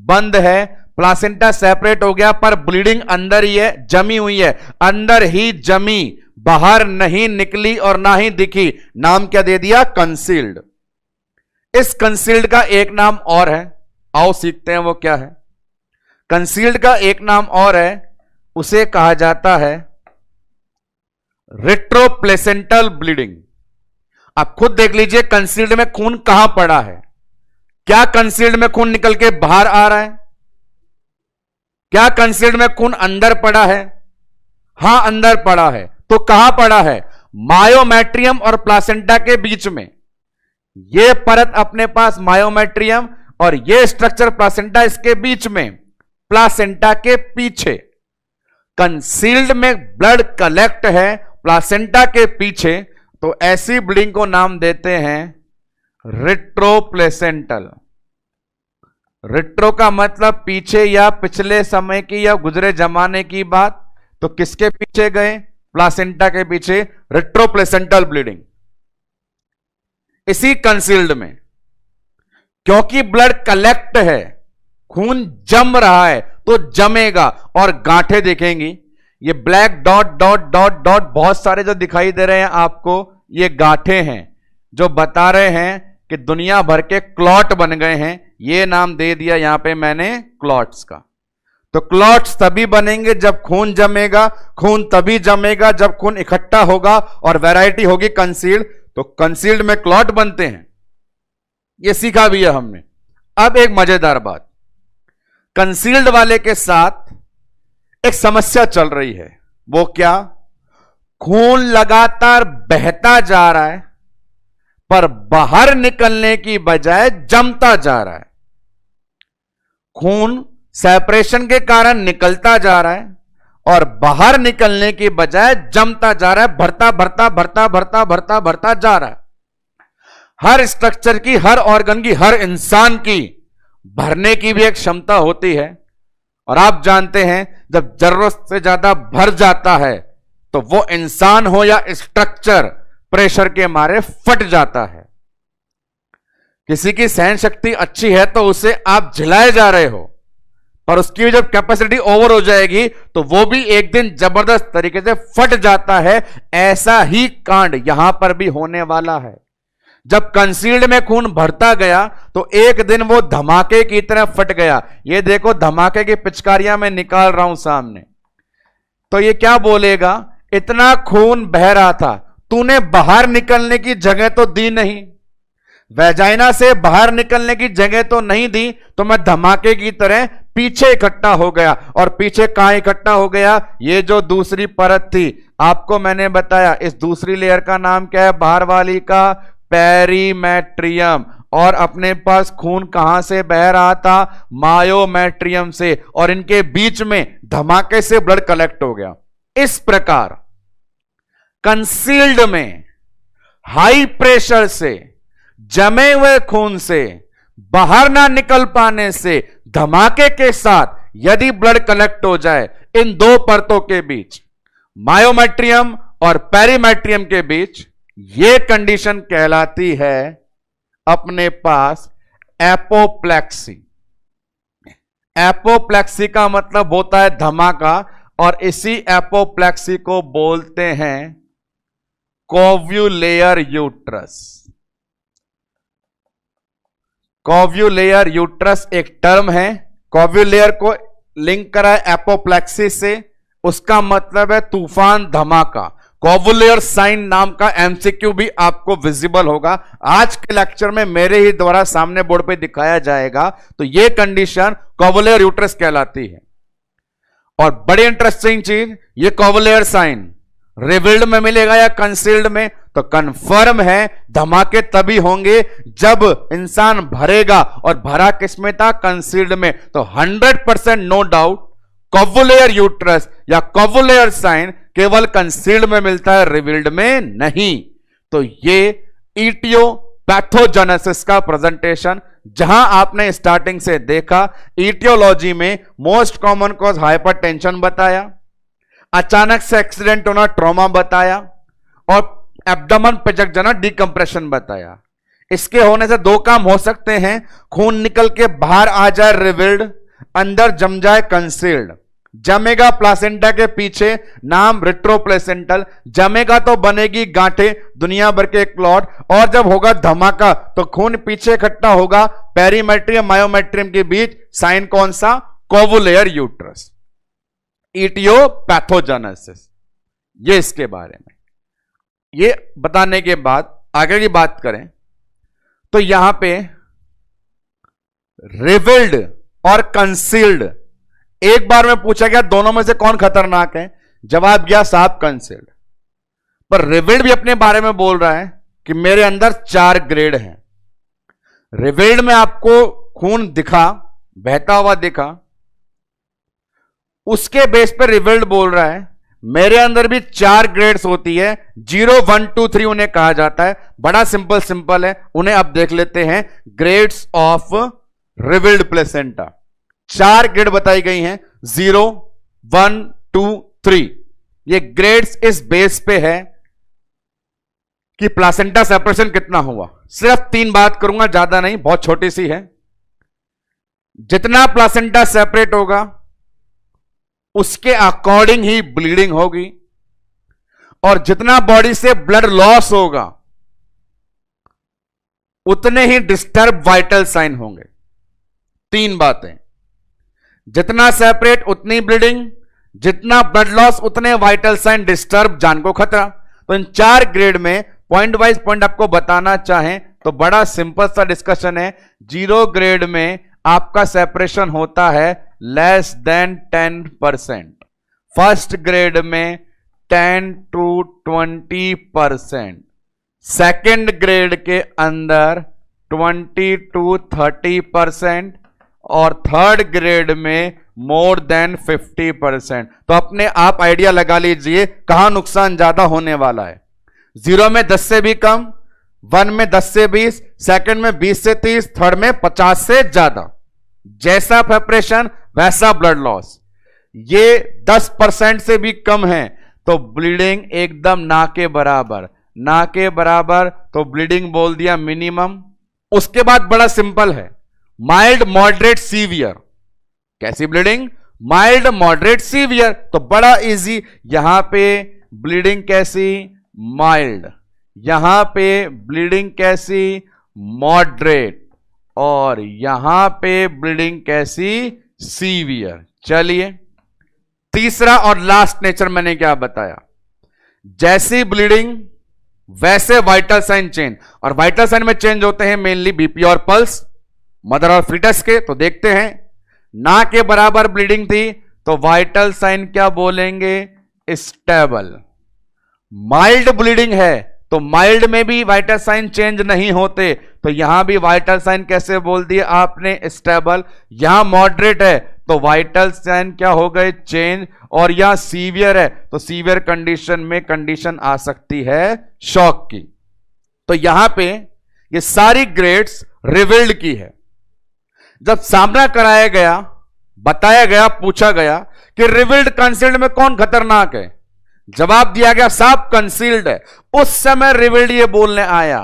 A: बंद है, प्लासेंटा सेपरेट हो गया पर ब्लीडिंग अंदर ही है, जमी हुई है, अंदर ही जमी, बाहर नहीं निकली और ना ही दिखी। नाम क्या दे दिया? कंसील्ड। इस कंसील्ड का एक नाम और है, आओ सीखते हैं वो क्या है। कंसील्ड का एक नाम और है, उसे कहा जाता है रेट्रोप्लेसेंटल ब्लीडिंग। आप खुद देख लीजिए कंसील्ड में खून कहां पड़ा है। क्या कंसील्ड में खून निकल के बाहर आ रहा है? क्या कंसील्ड में खून अंदर पड़ा है? हां, अंदर पड़ा है। तो कहां पड़ा है? मायोमेट्रियम और प्लासेंटा के बीच में। यह परत अपने पास मायोमेट्रियम और यह स्ट्रक्चर प्लासेंटा, इसके बीच में, प्लासेंटा के पीछे। कंसील्ड में ब्लड कलेक्ट है प्लासेंटा के पीछे, तो ऐसी ब्लीडिंग को नाम देते हैं रेट्रोप्लेसेंटल। रेट्रो का मतलब पीछे या पिछले समय की या गुजरे जमाने की बात, तो किसके पीछे गए? प्लासेंटा के पीछे, रेट्रोप्लेसेंटल ब्लीडिंग। इसी कंसील्ड में क्योंकि ब्लड कलेक्ट है, खून जम रहा है तो जमेगा और गांठें देखेंगी। ये black dot dot dot dot बहुत सारे जो दिखाई दे रहे हैं आपको, ये गांठें हैं जो बता रहे हैं कि दुनिया भर के क्लॉट बन गए हैं। ये नाम दे दिया यहां पे मैंने क्लॉट्स का। तो क्लॉट्स तभी बनेंगे जब खून जमेगा, खून तभी जमेगा जब खून इकट्ठा होगा और वैरायटी होगी कंसील्ड, तो कंसील्ड में क्लॉट बनते हैं। ये सीखा भी है हमने। अब एक मजेदार बात, कंसील्ड वाले के साथ एक समस्या चल रही है। वो क्या? खून लगातार बहता जा रहा है पर बाहर निकलने की बजाय जमता जा रहा है। खून सेपरेशन के कारण निकलता जा रहा है और बाहर निकलने की बजाय जमता जा रहा है, भरता भरता भरता भरता भरता भरता जा रहा है। हर स्ट्रक्चर की, हर ऑर्गन की, हर इंसान की भरने की भी एक क्षमता होती है। और आप जानते हैं जब जरूरत से ज्यादा भर जाता है तो वो इंसान हो या स्ट्रक्चर प्रेशर के मारे फट जाता है। किसी की सहन शक्ति अच्छी है तो उसे आप झिलाए जा रहे हो, पर उसकी जब कैपेसिटी ओवर हो जाएगी तो वो भी एक दिन जबरदस्त तरीके से फट जाता है। ऐसा ही कांड यहां पर भी होने वाला है। जब कंसील्ड में खून भरता गया तो एक दिन वो धमाके की तरह फट गया। ये देखो धमाके की पिचकारियां मैं निकाल रहा हूं सामने। तो ये क्या बोलेगा? इतना खून बह रहा था, तूने बाहर निकलने की जगह तो दी नहीं, वेजाइना से बाहर निकलने की जगह तो नहीं दी, तो मैं धमाके की तरह पीछे इकट्ठा हो गया। और पीछे कहां इकट्ठा हो गया? ये जो दूसरी परत थी, आपको मैंने बताया इस दूसरी लेयर का नाम क्या है? बाहर वाली का पेरीमेट्रियम। और अपने पास खून कहां से बह रहा था? मायोमेट्रियम से, और इनके बीच में धमाके से ब्लड कलेक्ट हो गया। इस प्रकार कंसील्ड में हाई प्रेशर से जमे हुए खून से बाहर ना निकल पाने से धमाके के साथ यदि ब्लड कलेक्ट हो जाए इन दो परतों के बीच, मायोमेट्रियम और पेरीमेट्रियम के बीच, यह कंडीशन कहलाती है अपने पास एपोप्लेक्सी। एपोप्लेक्सी का मतलब होता है धमाका, और इसी एपोप्लेक्सी को बोलते हैं कोव्यूलेयर यूट्रस। कोव्यूलेयर यूट्रस एक टर्म है, कोव्यूलेयर को लिंक करा है एपोप्लेक्सी से, उसका मतलब है तूफान, धमाका। कोवुलेयर साइन नाम का एमसीक्यू भी आपको विजिबल होगा, आज के लेक्चर में मेरे ही द्वारा सामने बोर्ड पे दिखाया जाएगा। तो यह कंडीशन कोवुलेयर यूट्रस कहलाती है। और बड़ी इंटरेस्टिंग चीज, ये कोवुलेयर साइन रिवील्ड में मिलेगा या कंसील्ड में? तो कंफर्म है धमाके तभी होंगे जब इंसान भरेगा, और भरा किसमें था? कंसील्ड में। तो 100% नो डाउट कोवुलेयर यूट्रस या कोवुलेयर साइन केवल कंसील्ड में मिलता है, रिवील्ड में नहीं। तो ये इटियोपैथोजेनेसिस का प्रेजेंटेशन, जहां आपने स्टार्टिंग से देखा, इटियोलॉजी में मोस्ट कॉमन कॉज हाइपरटेंशन बताया, अचानक से एक्सीडेंट होना ट्रॉमा बताया, और एब्डोमेन पिचक जाना डिकम्प्रेशन बताया। इसके होने से दो काम हो सकते हैं, खून निकल के बाहर आ जाए रिवील्ड, अंदर जम जाए कंसील्ड। जमेगा प्लासेंटा के पीछे, नाम रिट्रोप्लेसेंटल, जमेगा तो बनेगी गांठें, दुनिया भर के क्लॉट, और जब होगा धमाका तो खून पीछे इकट्ठा होगा पेरीमेट्रियम मायोमेट्रियम के बीच। साइन कौन सा? कोवुलेयर यूट्रस। इटियोपैथोजेनेसिस, ये इसके बारे में। ये बताने के बाद आगे की बात करें तो यहां पे रिवील्ड और कंसील्ड एक बार में पूछा गया दोनों में से कौन खतरनाक है? जवाब गया साहब कंसील्ड। पर रिवील्ड भी अपने बारे में बोल रहा है कि मेरे अंदर 4 ग्रेड हैं। रिवील्ड में आपको खून दिखा, बहता हुआ दिखा, उसके बेस पर रिवील्ड बोल रहा है मेरे अंदर भी 4 ग्रेड्स होती है, 0 1 2 3 उन्हें कहा जाता है। बड़ा सिंपल है, उन्हें अब देख लेते हैं। Grades of revealed placenta, 4 grade बताई गई हैं, 0 1 2 3। ये ग्रेड्स इस बेस पे है कि प्लासेंटा सेपरेशन कितना हुआ। सिर्फ 3 बात करूंगा, ज्यादा नहीं, बहुत छोटी सी है। जितना प्लासेंटा सेपरेट होगा उसके अकॉर्डिंग ही ब्लीडिंग होगी, और जितना बॉडी से ब्लड लॉस होगा उतने ही डिस्टर्ब वाइटल साइन होंगे। 3 बातें, जितना सेपरेट उतनी ब्लीडिंग, जितना ब्लड लॉस उतने वाइटल साइन डिस्टर्ब, जान को खतरा। तो इन 4 ग्रेड में पॉइंट वाइज पॉइंट आपको बताना चाहें तो बड़ा सिंपल सा डिस्कशन है। 0 ग्रेड में आपका सेपरेशन होता है लेस देन 10%, फर्स्ट ग्रेड में 10 to 20%, सेकेंड ग्रेड के अंदर 20 to 30%, और थर्ड ग्रेड में मोर देन 50%। तो अपने आप आइडिया लगा लीजिए कहां नुकसान ज्यादा होने वाला है। 0 में 10 से भी कम, 1 में 10 से 20, सेकंड में 20 से 30, थर्ड में 50 से ज्यादा। जैसा प्रेपरेशन वैसा ब्लड लॉस। ये 10% से भी कम है तो ब्लीडिंग एकदम ना के बराबर, ना के बराबर तो ब्लीडिंग बोल दिया मिनिमम। उसके बाद बड़ा सिंपल है, माइल्ड मॉडरेट सीवियर। कैसी ब्लीडिंग? माइल्ड मॉडरेट सीवियर, तो बड़ा इजी। यहां पे ब्लीडिंग कैसी? माइल्ड। यहां पे ब्लीडिंग कैसी? मॉडरेट। और यहां पे ब्लीडिंग कैसी? सीवियर। चलिए, तीसरा और लास्ट नेचर मैंने क्या बताया? जैसी ब्लीडिंग वैसे वाइटल साइन चेंज, और वाइटल साइन में चेंज होते हैं मेनली बीपी और पल्स, मदर और फीटस के। तो देखते हैं, ना के बराबर ब्लीडिंग थी तो वाइटल साइन क्या बोलेंगे? स्टेबल। माइल्ड ब्लीडिंग है तो माइल्ड में भी वाइटल साइन चेंज नहीं होते, तो यहां भी वाइटल साइन कैसे बोल दिए आपने, स्टेबल। यहां मॉडरेट है तो वाइटल साइन क्या हो गए, चेंज। और यहां सीवियर है तो सीवियर कंडीशन में कंडीशन आ सकती है शॉक की। तो यहां पे ये सारी ग्रेड्स रिवील्ड की है। जब सामना कराया गया, बताया गया, पूछा गया कि रिवील्ड कंसील्ड में कौन खतरनाक है, जवाब दिया गया साफ कंसील्ड है। उस समय रिवील्ड ये बोलने आया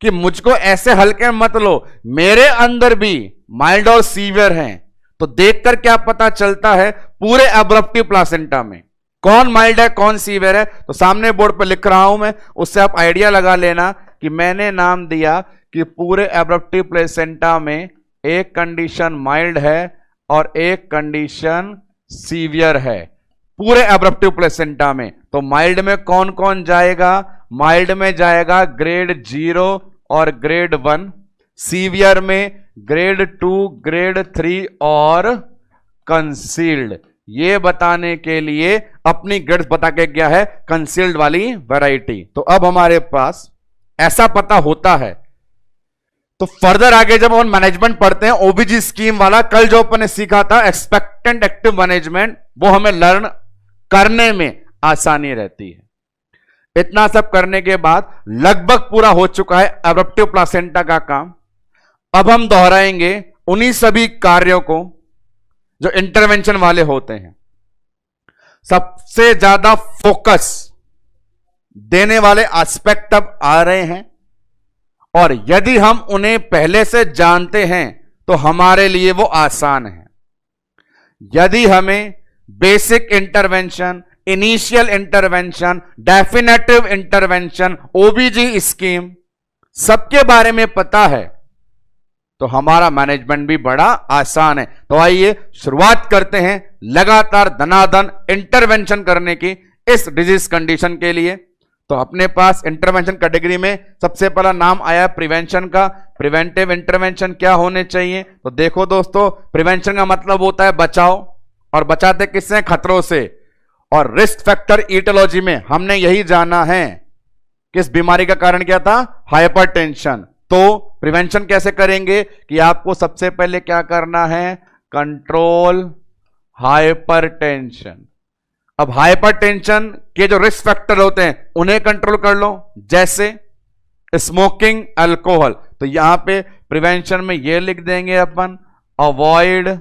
A: कि मुझको ऐसे हल्के मत लो, मेरे अंदर भी माइल्ड और सीवियर हैं। तो देखकर क्या पता चलता है पूरे एब्रप्टिव प्लासेंटा में कौन माइल्ड है कौन सीवियर है। तो सामने बोर्ड पर लिख रहा हूं मैं, उससे आप आइडिया लगा लेना कि मैंने नाम दिया कि पूरे एब्रप्टिव प्लेसेंटा में एक कंडीशन माइल्ड है और एक कंडीशन सीवियर है पूरे एब्रप्टिव प्लेसेंटा में। तो माइल्ड में कौन कौन जाएगा, माइल्ड में जाएगा ग्रेड 0 और ग्रेड 1, सीवियर में ग्रेड 2, ग्रेड 3 और कंसील्ड। ये बताने के लिए अपनी ग्रेड्स बता के गया है कंसील्ड वाली वैरायटी। तो अब हमारे पास ऐसा पता होता है तो फर्दर आगे जब हम मैनेजमेंट पढ़ते हैं, ओबीजी स्कीम वाला कल जो अपन ने सीखा था एक्सपेक्टेंट एक्टिव मैनेजमेंट, वो हमें लर्न करने में आसानी रहती है। इतना सब करने के बाद लगभग पूरा हो चुका है एब्रप्टिव प्लासेंटा का काम। अब हम दोहराएंगे उन्हीं सभी कार्यों को जो इंटरवेंशन वाले होते हैं। सबसे ज्यादा फोकस देने वाले एस्पेक्ट अब आ रहे हैं, और यदि हम उन्हें पहले से जानते हैं तो हमारे लिए वो आसान है। यदि हमें basic intervention, initial intervention, definitive intervention, ओबीजी scheme सबके बारे में पता है तो हमारा मैनेजमेंट भी बड़ा आसान है। तो आइए शुरुआत करते हैं लगातार धनाधन इंटरवेंशन करने की इस डिजीज कंडीशन के लिए। तो अपने पास इंटरवेंशन कैटेगरी में सबसे पहला नाम आया प्रिवेंशन का। प्रिवेंटिव इंटरवेंशन क्या होने चाहिए, तो देखो दोस्तों, प्रिवेंशन का मतलब होता है बचाव, और बचाते किससे, खतरों से। और रिस्क फैक्टर ईटियोलॉजी में हमने यही जाना है किस बीमारी का कारण क्या था, हाइपरटेंशन। तो प्रिवेंशन कैसे करेंगे कि आपको सबसे पहले क्या करना है, कंट्रोल हाइपरटेंशन। अब हाइपरटेंशन के जो रिस्क फैक्टर होते हैं उन्हें कंट्रोल कर लो, जैसे स्मोकिंग, अल्कोहल। तो यहां पे प्रिवेंशन में ये लिख देंगे अपन, अवॉइड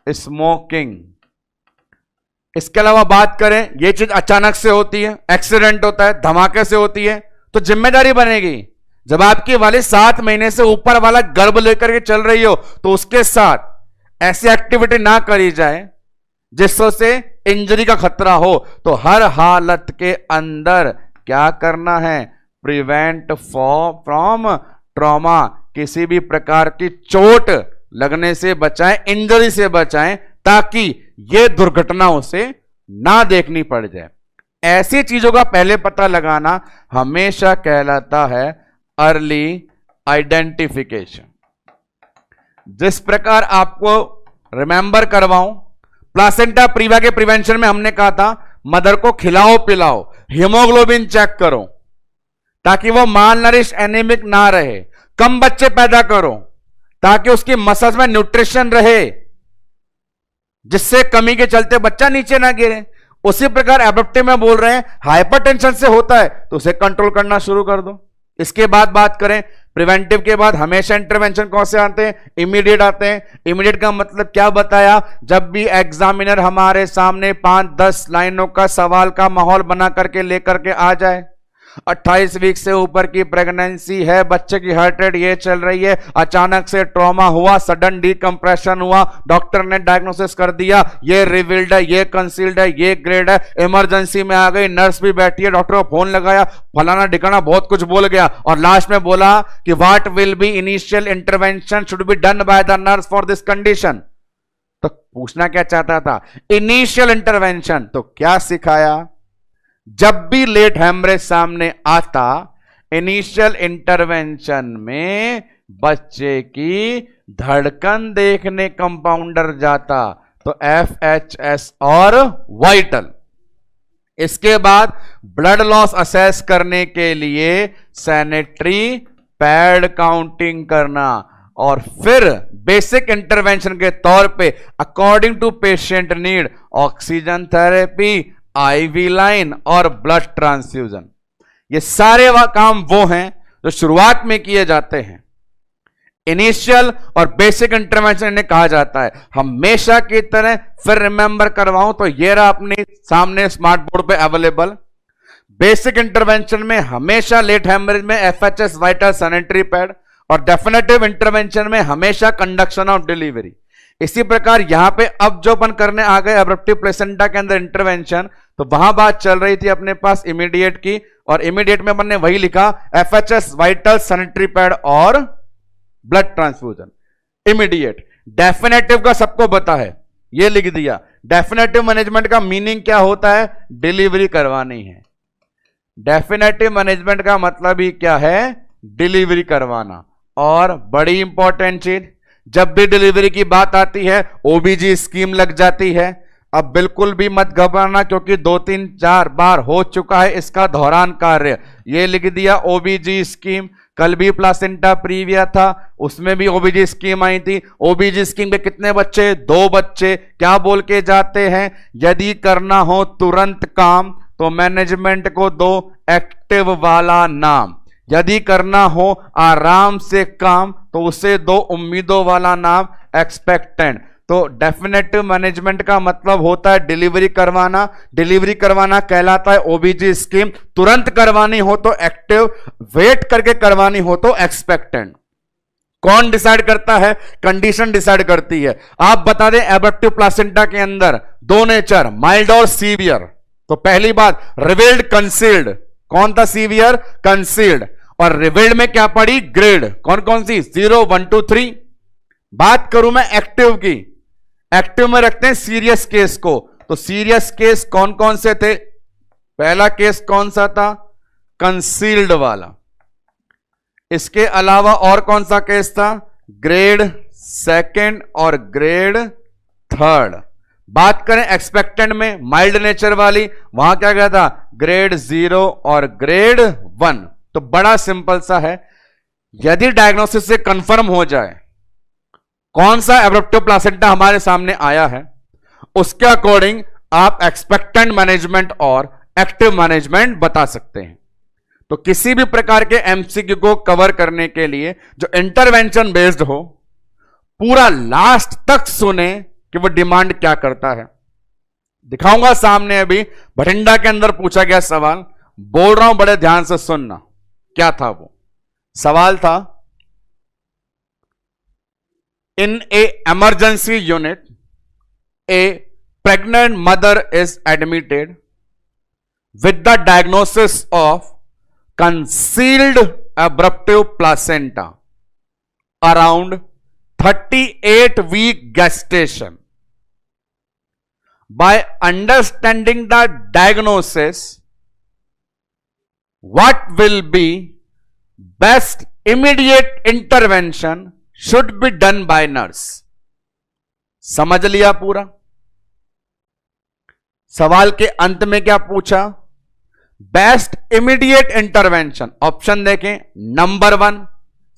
A: स्मोकिंग। इसके अलावा बात करें, ये चीज अचानक से होती है, एक्सीडेंट होता है, धमाके से होती है, तो जिम्मेदारी बनेगी। जब आपकी वाली 7 महीने से ऊपर वाला गर्भ लेकर के चल रही हो तो उसके साथ ऐसी एक्टिविटी ना करी जाए जिससे इंजरी का खतरा हो। तो हर हालत के अंदर क्या करना है, प्रिवेंट फ्रॉम ट्रॉमा, किसी भी प्रकार की चोट लगने से बचाएं, इंजरी से बचाएं, ताकि यह दुर्घटनाओं से ना देखनी पड़ जाए। ऐसी चीजों का पहले पता लगाना हमेशा कहलाता है अर्ली आइडेंटिफिकेशन। जिस प्रकार आपको रिमेंबर करवाऊं, प्लासेंटा प्रीविया के प्रिवेंशन में हमने कहा था मदर को खिलाओ पिलाओ, हीमोग्लोबिन चेक करो ताकि वो माल नरिश एनीमिक ना रहे, कम बच्चे पैदा करो ताकि उसकी मसल्स में न्यूट्रिशन रहे जिससे कमी के चलते बच्चा नीचे ना गिरे। उसी प्रकार एब्रप्टिव में बोल रहे हैं हाइपरटेंशन से होता है तो उसे कंट्रोल करना शुरू कर दो। इसके बाद बात करें प्रिवेंटिव के बाद हमेशा इंटरवेंशन कौन से आते हैं, इमीडिएट आते हैं। इमीडिएट का मतलब क्या बताया, जब भी एग्जामिनर हमारे सामने 5-10 लाइनों का सवाल का माहौल बना करके लेकर के आ जाए, 28 वीक से ऊपर की प्रेगनेंसी है, बच्चे की हार्ट रेट ये चल रही है, अचानक से ट्रॉमा हुआ, सडन डीकंप्रेशन हुआ, डॉक्टर ने डायग्नोसिस कर दिया ये रिवील्ड है, ये कंसील्ड है, ये ग्रेड है, इमरजेंसी में आ गई, नर्स भी बैठी है, डॉक्टर को फोन लगाया, फलाना ठिकाना बहुत कुछ बोल गया और लास्ट में बोला कि what will be initial intervention should be done by the nurse for this condition. तो पूछना क्या चाहता था, इनिशियल इंटरवेंशन। तो क्या सिखाया, जब भी लेट हेमरेज सामने आता, इनिशियल इंटरवेंशन में बच्चे की धड़कन देखने कंपाउंडर जाता, तो FHS और वाइटल इसके बाद ब्लड लॉस असेस करने के लिए सैनिटरी पैड काउंटिंग करना, और फिर बेसिक इंटरवेंशन के तौर पे according to patient need oxygen therapy, IV line और ब्लड ट्रांसफ्यूजन। ये सारे काम वो हैं जो शुरुआत में किए जाते हैं। इनिशियल और बेसिक इंटरवेंशन इन्हें कहा जाता है। हमेशा की तरह फिर रिमेंबर करवाऊं तो ये रहा अपने सामने स्मार्ट बोर्ड पे अवेलेबल। बेसिक इंटरवेंशन में हमेशा लेट हेमरेज में एफएचएस वाइटल सैनिटरी पैड, और डेफिनेटिव इंटरवेंशन में हमेशा कंडक्शन ऑफ डिलीवरी। इसी प्रकार यहां पे अब जो अपन करने आ गए एब्रप्टिव प्लेसेंटा के अंदर इंटरवेंशन, तो वहां बात चल रही थी अपने पास इमीडिएट की, और इमीडिएट में अपन ने वही लिखा एफएचएस वाइटल सैनिटरी पैड और ब्लड ट्रांसफ्यूजन। इमीडिएट डेफिनेटिव का सबको पता है, ये लिख दिया। डेफिनेटिव मैनेजमेंट का मीनिंग क्या होता है? डिलीवरी करवानी है। डेफिनेटिव मैनेजमेंट का मतलब ही क्या है? डिलीवरी करवाना। और बड़ी इंपॉर्टेंट चीज, जब भी डिलीवरी की बात आती है ओबीजी स्कीम लग जाती है। अब बिल्कुल भी मत घबराना, क्योंकि 2-3-4 बार हो चुका है इसका दोहरान कार्य। ये लिख दिया ओबीजी स्कीम। कल भी प्लासेंटा प्रीविया था, उसमें भी ओबीजी स्कीम आई थी। ओबीजी स्कीम के कितने बच्चे? 2 बच्चे। क्या बोल के जाते हैं? यदि करना हो तुरंत काम तो मैनेजमेंट को दो एक्टिव वाला नाम, यदि करना हो आराम से काम तो उसे दो उम्मीदों वाला नाम एक्सपेक्टेंट। तो डेफिनेटिव मैनेजमेंट का मतलब होता है डिलीवरी करवाना। डिलीवरी करवाना कहलाता है ओबीजी स्कीम। तुरंत करवानी हो तो एक्टिव, वेट करके करवानी हो तो एक्सपेक्टेंट। कौन डिसाइड करता है? कंडीशन डिसाइड करती है। आप बता दें एब्रप्टिव प्लासेंटा के अंदर 2 नेचर, माइल्ड और सीवियर। तो पहली बात रिवील्ड कंसील्ड। कौन था सीवियर? कंसील्ड। और रिवील्ड में क्या पड़ी? ग्रेड। कौन कौन सी? 0, 1, 2, 3। बात करूं मैं एक्टिव की, एक्टिव में रखते हैं सीरियस केस को। तो सीरियस केस कौन कौन से थे? पहला केस कौन सा था? कंसील्ड वाला। इसके अलावा और कौन सा केस था? ग्रेड 2 और ग्रेड 3। बात करें एक्सपेक्टेंट में, माइल्ड नेचर वाली, वहां क्या कहता था? ग्रेड 0 और ग्रेड 1। तो बड़ा सिंपल सा है, यदि डायग्नोसिस से कंफर्म हो जाए कौन सा एब्रप्टिव प्लासेंटा हमारे सामने आया है, उसके अकॉर्डिंग आप एक्सपेक्टेंट मैनेजमेंट और एक्टिव मैनेजमेंट बता सकते हैं। तो किसी भी प्रकार के एमसीक्यू को कवर करने के लिए जो इंटरवेंशन बेस्ड हो, पूरा लास्ट तक सुने कि वो डिमांड क्या करता है। दिखाऊंगा सामने, अभी भटिंडा के अंदर पूछा गया सवाल, बोल रहा हूं बड़े ध्यान से सुनना। क्या था वो सवाल? था in a emergency unit a pregnant mother is admitted with the diagnosis of concealed abruptive placenta around 38 week gestation. By understanding the diagnosis, what will be best immediate intervention should be done by nurse? समझ लिया पूरा? सवाल के अंत में क्या पूछा? Best immediate intervention. Option देखें, number 1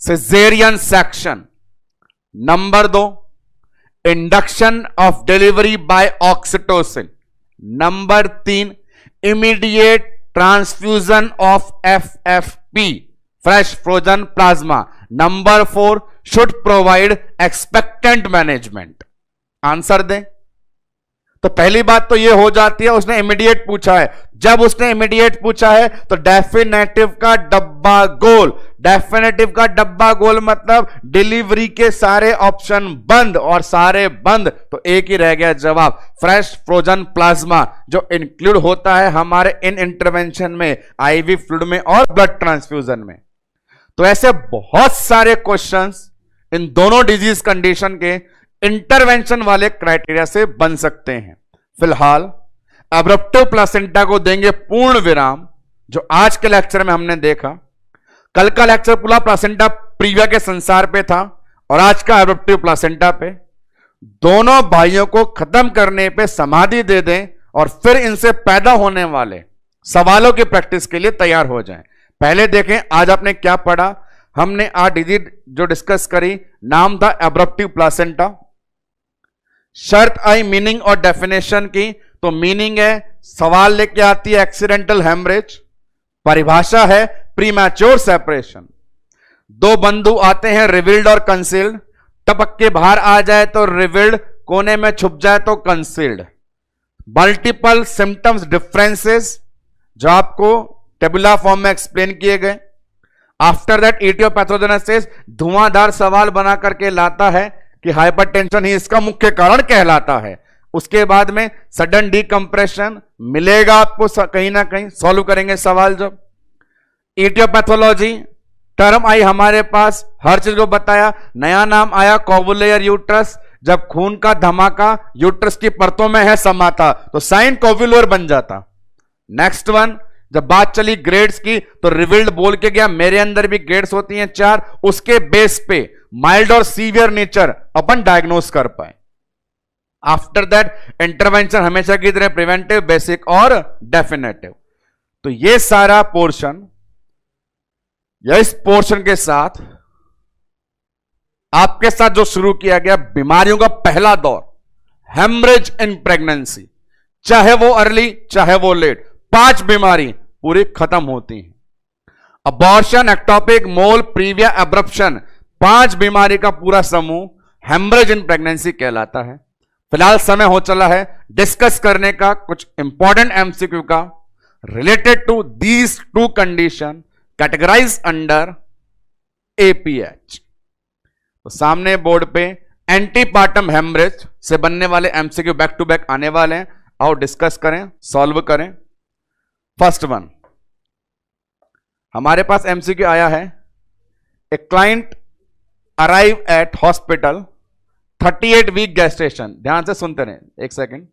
A: caesarean section, number 2 induction of delivery by oxytocin, number 3 immediate transfusion of FFP fresh frozen plasma, number 4 should provide expectant management. Answer दें। तो पहली बात तो यह हो जाती है, उसने इमीडिएट पूछा है। जब उसने इमीडिएट पूछा है तो डेफिनेटिव का डब्बा गोल। डेफिनेटिव का डब्बा गोल मतलब डिलीवरी के सारे ऑप्शन बंद, और सारे बंद तो एक ही रह गया जवाब, फ्रेश फ्रोजन प्लाज्मा, जो इंक्लूड होता है हमारे इन इंटरवेंशन में, आईवी फ्लूइड में और ब्लड ट्रांसफ्यूजन में। तो ऐसे बहुत सारे क्वेश्चंस इन दोनों डिजीज कंडीशन के इंटरवेंशन वाले क्राइटेरिया से बन सकते हैं। फिलहाल एब्रप्टिव प्लासेंटा को देंगे पूर्ण विराम, जो आज के लेक्चर में हमने देखा। कल का लेक्चर पूरा प्लासेंटा प्रीविया के संसार पे था, और आज का एब्रप्टिव प्लासेंटा पे। दोनों भाइयों को खत्म करने पे समाधि दे दें और फिर इनसे पैदा होने वाले सवालों की प्रैक्टिस के लिए तैयार हो जाएं। पहले देखें आज आपने क्या पढ़ा। हमने आज डिजीज जो डिस्कस करी, नाम था एब्रप्टिव प्लासेंटा। शर्त आई मीनिंग और डेफिनेशन की, तो मीनिंग है सवाल लेके आती है एक्सीडेंटल हेमरेज, परिभाषा है प्रीमैच्योर सेपरेशन। दो बंधु आते हैं रिवील्ड और कंसील्ड, टपक के बाहर आ जाए तो रिवील्ड, कोने में छुप जाए तो कंसील्ड। मल्टीपल सिम्टम्स डिफरेंसेस जो आपको टेबुलर फॉर्म में एक्सप्लेन किए गए। आफ्टर दैट इटियोपैथोजेनेसिस धुआंधार सवाल बना करके लाता है कि हाइपरटेंशन ही इसका मुख्य कारण कहलाता है। उसके बाद में सडन डीकंप्रेशन मिलेगा आपको कहीं ना कहीं, सॉल्व करेंगे सवाल। जब इटियोपैथोलॉजी टर्म आई हमारे पास, हर चीज को बताया। नया नाम आया कोवुलेयर यूट्रस, जब खून का धमाका यूट्रस की परतों में है समाता तो साइन कोवुलर बन जाता। नेक्स्ट वन, जब बात चली ग्रेड्स की तो रिवील्ड बोल के गया मेरे अंदर भी ग्रेड्स होती हैं 4, उसके बेस पे माइल्ड और सीवियर नेचर अपन डायग्नोस कर पाए। आफ्टर दैट इंटरवेंशन हमेशा की तरह प्रिवेंटिव, बेसिक और डेफिनेटिव। तो ये सारा पोर्शन या इस पोर्शन के साथ आपके साथ जो शुरू किया गया बीमारियों का पहला दौर, हेमरेज इन प्रेगनेंसी, चाहे वो अर्ली चाहे वो लेट, 5 बीमारी पूरी खत्म होती हैं। अबॉर्शन, एक्टोपिक, मोल, प्रीविया, एब्रप्शन, 5 बीमारी का पूरा समूह हेमरेज इन प्रेगनेंसी कहलाता है। फिलहाल समय हो चला है डिस्कस करने का कुछ इंपॉर्टेंट एमसीक्यू का related to these 2 condition categorise under APH. तो सामने बोर्ड पे एंटीपार्टम हेमरेज से बनने वाले एमसीक्यू बैक टू बैक आने वाले हैं, आओ डिस्कस करें, सॉल्व करें। फर्स्ट वन हमारे पास एमसीक्यू आया है, a client arrive at hospital 38 week gestation. ध्यान से सुनते रहे, एक सेकंड।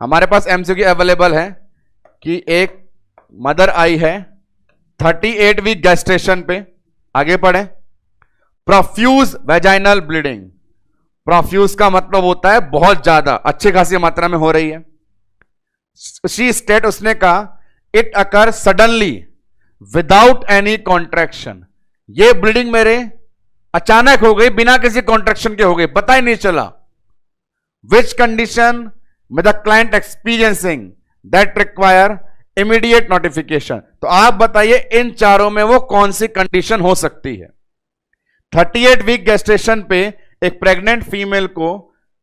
A: हमारे पास एमसीक्यू अवेलेबल है कि एक मदर आई है 38 वीक गेस्टेशन पे। आगे पढ़े। Profuse vaginal bleeding. प्रोफ्यूज का मतलब होता है बहुत ज्यादा, अच्छी खासी मात्रा में हो रही है। शी स्टेट, उसने कहा it occur suddenly without any contraction. ये ब्लीडिंग मेरे अचानक हो गई, बिना किसी कॉन्ट्रैक्शन के हो गई, पता ही नहीं चला। विच कंडीशन में the client experiencing that require immediate notification. तो आप बताइए इन चारों में वो कौन सी कंडीशन हो सकती है। 38 वीक गेस्टेशन पे एक प्रेग्नेंट फीमेल को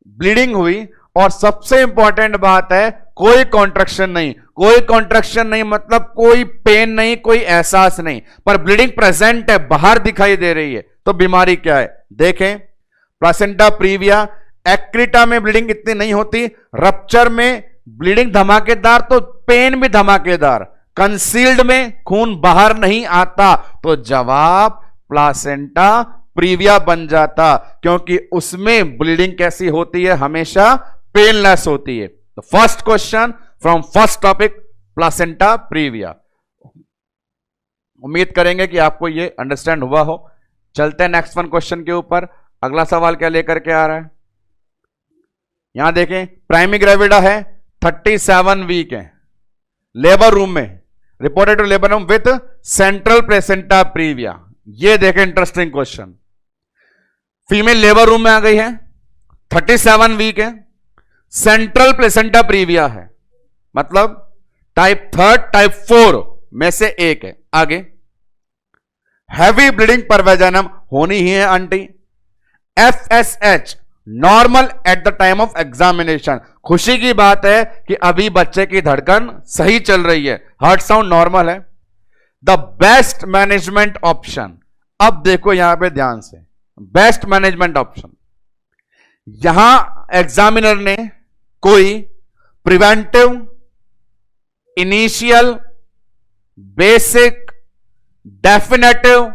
A: ब्लीडिंग हुई और सबसे इंपॉर्टेंट बात है कोई कॉन्ट्रैक्शन नहीं। कोई कॉन्ट्रैक्शन नहीं मतलब कोई पेन नहीं, कोई एहसास नहीं, पर ब्लीडिंग प्रेजेंट है, बाहर दिखाई दे रही है। तो बीमारी क्या है देखें। Placenta previa. एक्रिटा में ब्लीडिंग इतनी नहीं होती, रप्चर में ब्लीडिंग धमाकेदार तो पेन भी धमाकेदार, कंसील्ड में खून बाहर नहीं आता, तो जवाब प्लासेंटा प्रीविया बन जाता, क्योंकि उसमें ब्लीडिंग कैसी होती है, हमेशा पेनलेस होती है। तो first question from first topic placenta previa. उम्मीद करेंगे कि आपको ये अंडरस्टैंड हुआ हो। चलते हैं नेक्स्ट वन क्वेश्चन के ऊपर। अगला सवाल क्या लेकर के आ रहा है, यहां देखें। प्राइमरी ग्रेविडा है, 37 वीक है, लेबर रूम में, reported to labour room with central placenta praevia. ये देखें interesting question. Female labour room में आ गई है, 37 वीक है, सेंट्रल प्लेसेंटा प्रीविया है, मतलब टाइप 3 टाइप 4 में से एक है। आगे हैवी ब्लीडिंग पर वेजाइनम होनी ही है aunty. FSH normal at the time of examination. खुशी की बात है कि अभी बच्चे की धड़कन सही चल रही है, हार्ट साउंड नॉर्मल है। द बेस्ट मैनेजमेंट ऑप्शन, अब देखो यहां पे ध्यान से, बेस्ट मैनेजमेंट ऑप्शन, यहां एग्जामिनर ने कोई प्रिवेंटिव, इनिशियल, बेसिक, डेफिनेटिव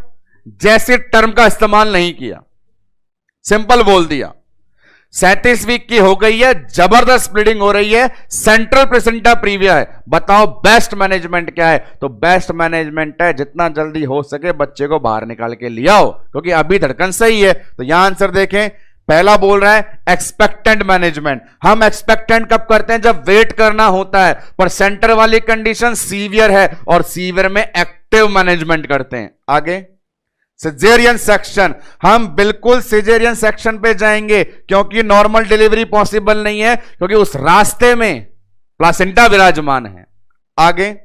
A: जैसे टर्म का इस्तेमाल नहीं किया, सिंपल बोल दिया 37 वीक की हो गई है, जबरदस्त ब्लीडिंग हो रही है, सेंट्रल प्लेसेंटा प्रीविया है। बताओ बेस्ट मैनेजमेंट क्या है? तो बेस्ट मैनेजमेंट है जितना जल्दी हो सके बच्चे को बाहर निकाल के ले आओ, क्योंकि अभी धड़कन सही है। तो यहां आंसर देखें, पहला बोल रहा है एक्सपेक्टेंट मैनेजमेंट। हम एक्सपेक्टेंट कब करते हैं? जब वेट करना होता है। पर सेंटर वाली कंडीशन सीवियर है और सीवियर में एक्टिव मैनेजमेंट करते हैं। आगे सिजेरियन सेक्शन, हम बिल्कुल सिजेरियन सेक्शन पे जाएंगे क्योंकि नॉर्मल डिलीवरी पॉसिबल नहीं है, क्योंकि उस रास्ते में प्लासेंटा विराजमान है। आगे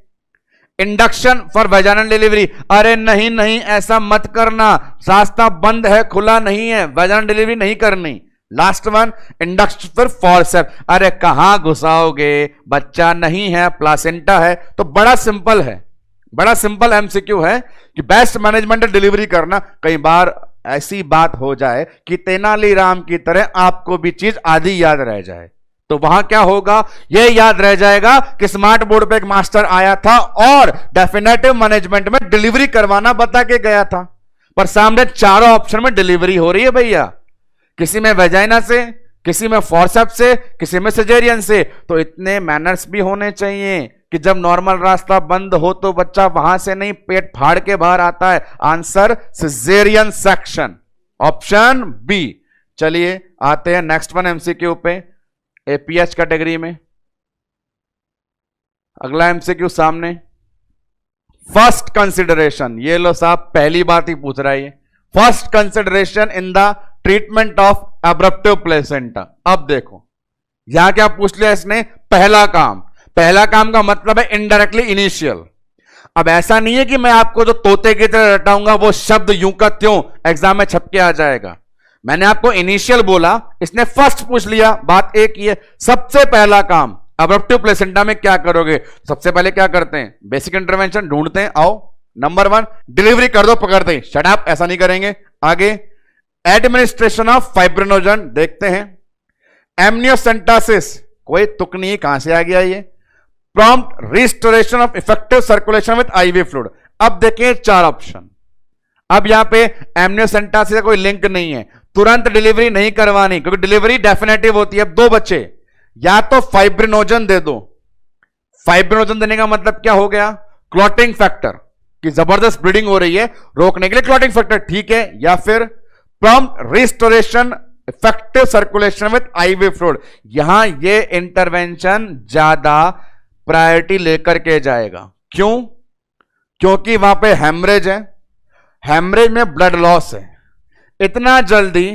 A: इंडक्शन फॉर वेजाइनल डिलीवरी, अरे नहीं नहीं ऐसा मत करना, रास्ता बंद है, खुला नहीं है, वेजाइनल डिलीवरी नहीं करनी। Last one induction for forceps, अरे कहां घुसाओगे, बच्चा नहीं है, प्लासेंटा है। तो बड़ा सिंपल है, बड़ा सिंपल एमसीक्यू है कि बेस्ट मैनेजमेंट डिलीवरी करना। कई बार ऐसी बात हो जाए कि तेनालीराम की तरह आपको भी चीज आधी याद रह जाए, तो वहां क्या होगा, यह याद रह जाएगा कि स्मार्ट बोर्ड पे एक मास्टर आया था और डेफिनेटिव मैनेजमेंट में डिलीवरी करवाना बता के गया था, पर सामने चारों ऑप्शन में डिलीवरी हो रही है भैया, किसी में वेजाइना से, किसी में फॉरसेप्स से, किसी में सिजेरियन से। तो इतने मैनर्स भी होने चाहिए कि जब नॉर्मल रास्ता बंद हो तो बच्चा वहां से नहीं पेट फाड़ के बाहर आता है। Answer caesarean section, option B. चलिए आते हैं नेक्स्ट वन एमसीक्यू पे, एपीएच कैटेगरी में। अगला एमसीक्यू सामने, फर्स्ट कंसिडरेशन, ये लो साहब पहली बात ही पूछ रहा है, first consideration in the treatment of abruptive placenta. अब देखो यहां क्या पूछ लिया इसने, पहला काम। पहला काम का मतलब है इनडायरेक्टली इनिशियल। अब ऐसा नहीं है कि मैं आपको जो तोते की तरह रटाऊंगा वो शब्द यूं का त्यों एग्जाम में छप के आ जाएगा। मैंने आपको इनिशियल बोला, इसने फर्स्ट पूछ लिया, बात एक ही है। सबसे पहला काम एब्रप्टिव प्लेसेंटा में क्या करोगे? सबसे पहले क्या करते हैं, बेसिक इंटरवेंशन ढूंढते हैं। आओ नंबर 1 डिलीवरी कर दो, पकड़ते हैं, शट अप, ऐसा नहीं करेंगे। आगे एडमिनिस्ट्रेशन ऑफ फाइब्रिनोजन देखते हैं। एमनियोसेंटासिस, कोई तुक नहीं, कहां से आ गया ये। Prompt restoration of effective circulation with IV fluid. अब देखें 4 ऑप्शन। अब यहां पे एमनियोसेंटासिस का कोई लिंक नहीं है, तुरंत डिलीवरी नहीं करवानी क्योंकि डिलीवरी डेफिनेटिव होती है। अब 2 बचे, या तो फाइब्रिनोजन दे दो। फाइब्रिनोजन देने का मतलब क्या हो गया, क्लॉटिंग फैक्टर कि जबरदस्त ब्लीडिंग हो रही है, रोकने के लिए क्लॉटिंग फैक्टर, ठीक है। या फिर prompt restoration effective circulation with IV fluid, यहां ये इंटरवेंशन ज्यादा प्रायोरिटी लेकर के जाएगा। क्यों? क्योंकि वहां पे हेमरेज है, हेमरेज में ब्लड लॉस है, इतना जल्दी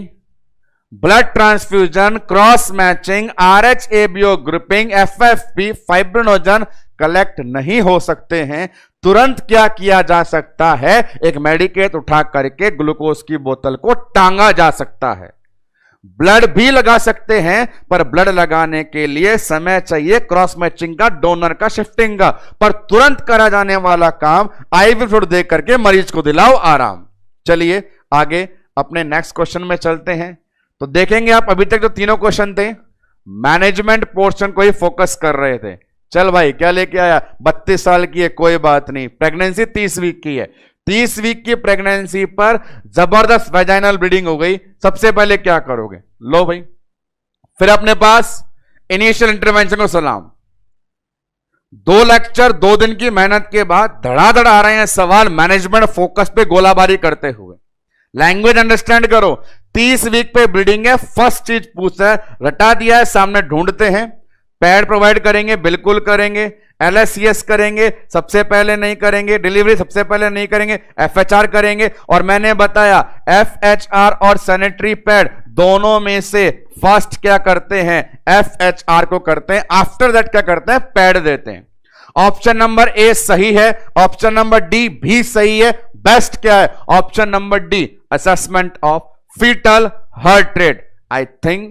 A: blood transfusion, cross matching, Rh ABO grouping, FFP, fibrinogen collect नहीं हो सकते हैं। तुरंत क्या किया जा सकता है, एक मेडिकेट उठा करके ग्लूकोज की बोतल को टांगा जा सकता है। ब्लड भी लगा सकते हैं, पर ब्लड लगाने के लिए समय चाहिए, क्रॉस मैचिंग का, डोनर का, शिफ्टिंग का। पर तुरंत करा जाने वाला काम आईवी फ्लूइड दे करके मरीज को दिलाओ आराम। चलिए आगे अपने नेक्स्ट क्वेश्चन में चलते हैं। तो देखेंगे आप अभी तक जो तीनों क्वेश्चन थे मैनेजमेंट पोर्शन को ही फोकस कर रहे थे। चल भाई क्या लेके आया, 32 साल की है, कोई बात नहीं, प्रेगनेंसी 30 वीक की है, 30 वीक की प्रेगनेंसी पर जबरदस्त वेजाइनल ब्लीडिंग हो गई, सबसे पहले क्या करोगे? लो भाई, फिर अपने पास इनिशियल इंटरवेंशन को सलाम। 2 लेक्चर 2 दिन की मेहनत के बाद धड़ाधड़ आ रहे हैं सवाल मैनेजमेंट फोकस पे गोलाबारी करते हुए। लैंग्वेज अंडरस्टैंड करो, 30 वीक पे ब्लीडिंग है, फर्स्ट चीज पूछता है, रटा दिया है, सामने ढूंढते हैं। पैड प्रोवाइड करेंगे, बिल्कुल करेंगे। एलएससीएस करेंगे, सबसे पहले नहीं करेंगे। डिलीवरी सबसे पहले नहीं करेंगे, एफएचआर करेंगे। और मैंने बताया एफएचआर और सैनिटरी पैड दोनों में से फर्स्ट क्या करते हैं, एफएचआर को करते हैं, आफ्टर दैट क्या करते हैं, पैड देते हैं। ऑप्शन नंबर ए सही है, ऑप्शन नंबर डी भी सही है। बेस्ट क्या है, option number D, assessment of fetal heart rate. I think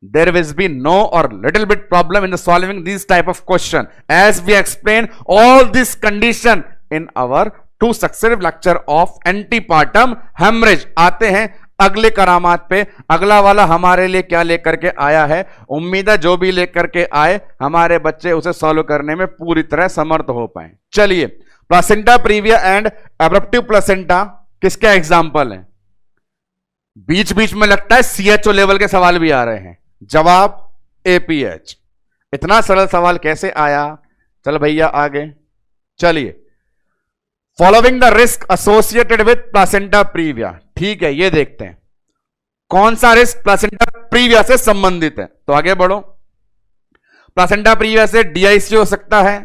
A: there will be no or little bit problem in the solving these type of question, as we explain all this condition in our 2 successive lecture of antepartum hemorrhage. आते हैं अगले करामात पे। अगला वाला हमारे लिए क्या लेकर के आया है, उम्मीद है जो भी लेकर के आए हमारे बच्चे उसे सॉल्व करने में पूरी तरह समर्थ हो पाए। चलिए, प्लासेंटा प्रीविया एंड एब्रप्टिव प्लासेंटा किसके एग्जाम्पल हैं? बीच बीच में लगता है सीएचओ लेवल के सवाल भी आ रहे हैं। जवाब एपीएच। इतना सरल सवाल कैसे आया? चल भैया आगे चलिए। Following the risk associated with placenta previa, ठीक है, ये देखते हैं। कौन सा रिस्क प्लासेंटा प्रीविया से संबंधित है? तो आगे बढ़ो। प्लासेंटा प्रीविया से डीआईसी हो सकता है,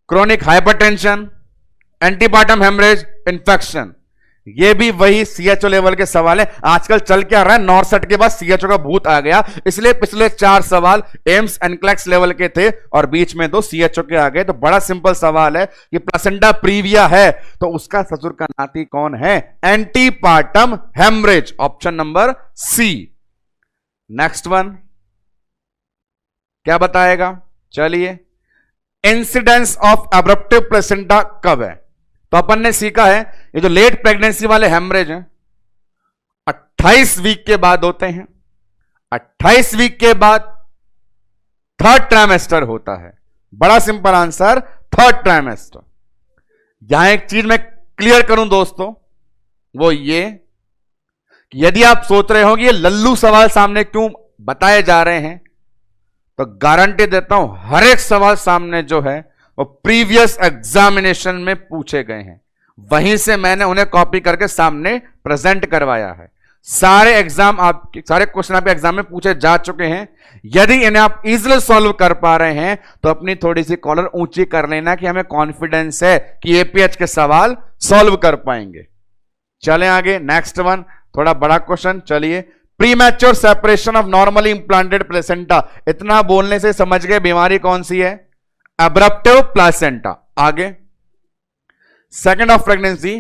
A: chronic hypertension, antepartum haemorrhage, infection. ये भी वही सीएचओ लेवल के सवाल है। आजकल चल क्या रहा है, नॉर्सेट के बाद सीएचओ का भूत आ गया, इसलिए पिछले 4 सवाल एम्स एनक्लेक्स लेवल के थे और बीच में 2 सीएचओ के आ गए। तो बड़ा सिंपल सवाल है कि प्लासेंटा प्रीविया है तो उसका ससुर का नाती कौन है? Antepartum haemorrhage, option number C. Next one क्या बताएगा? चलिए, इंसिडेंस ऑफ एब्रप्टिव प्लेसेंटा कब है? तो अपन ने सीखा है ये जो लेट प्रेगनेंसी वाले हेमरेज हैं 28 वीक के बाद होते हैं। 28 वीक के बाद 3rd ट्राइमेस्टर होता है। बड़ा सिंपल आंसर, 3rd ट्राइमेस्टर। यहां एक चीज मैं क्लियर करूं दोस्तों, वो ये कि यदि आप सोच रहे हो कि ये लल्लू सवाल सामने क्यों बताए जा रहे हैं, तो गारंटी देता हूं हर एक सवाल सामने जो है वो प्रीवियस एग्जामिनेशन में पूछे गए हैं, वहीं से मैंने उन्हें कॉपी करके सामने प्रेजेंट करवाया है। सारे क्वेश्चन आपके एग्जाम में पूछे जा चुके हैं। यदि इन्हें आप इजीली सॉल्व कर पा रहे हैं तो अपनी थोड़ी सी कॉलर ऊंची कर लेना कि हमें कॉन्फिडेंस है कि एपीएच के सवाल सॉल्व कर पाएंगे। चलें आगे, नेक्स्ट वन, थोड़ा बड़ा क्वेश्चन। चलिए, premature separation of normally implanted placenta. इतना बोलने से समझ गए बीमारी कौन सी है? Abruptive placenta. आगे, second of pregnancy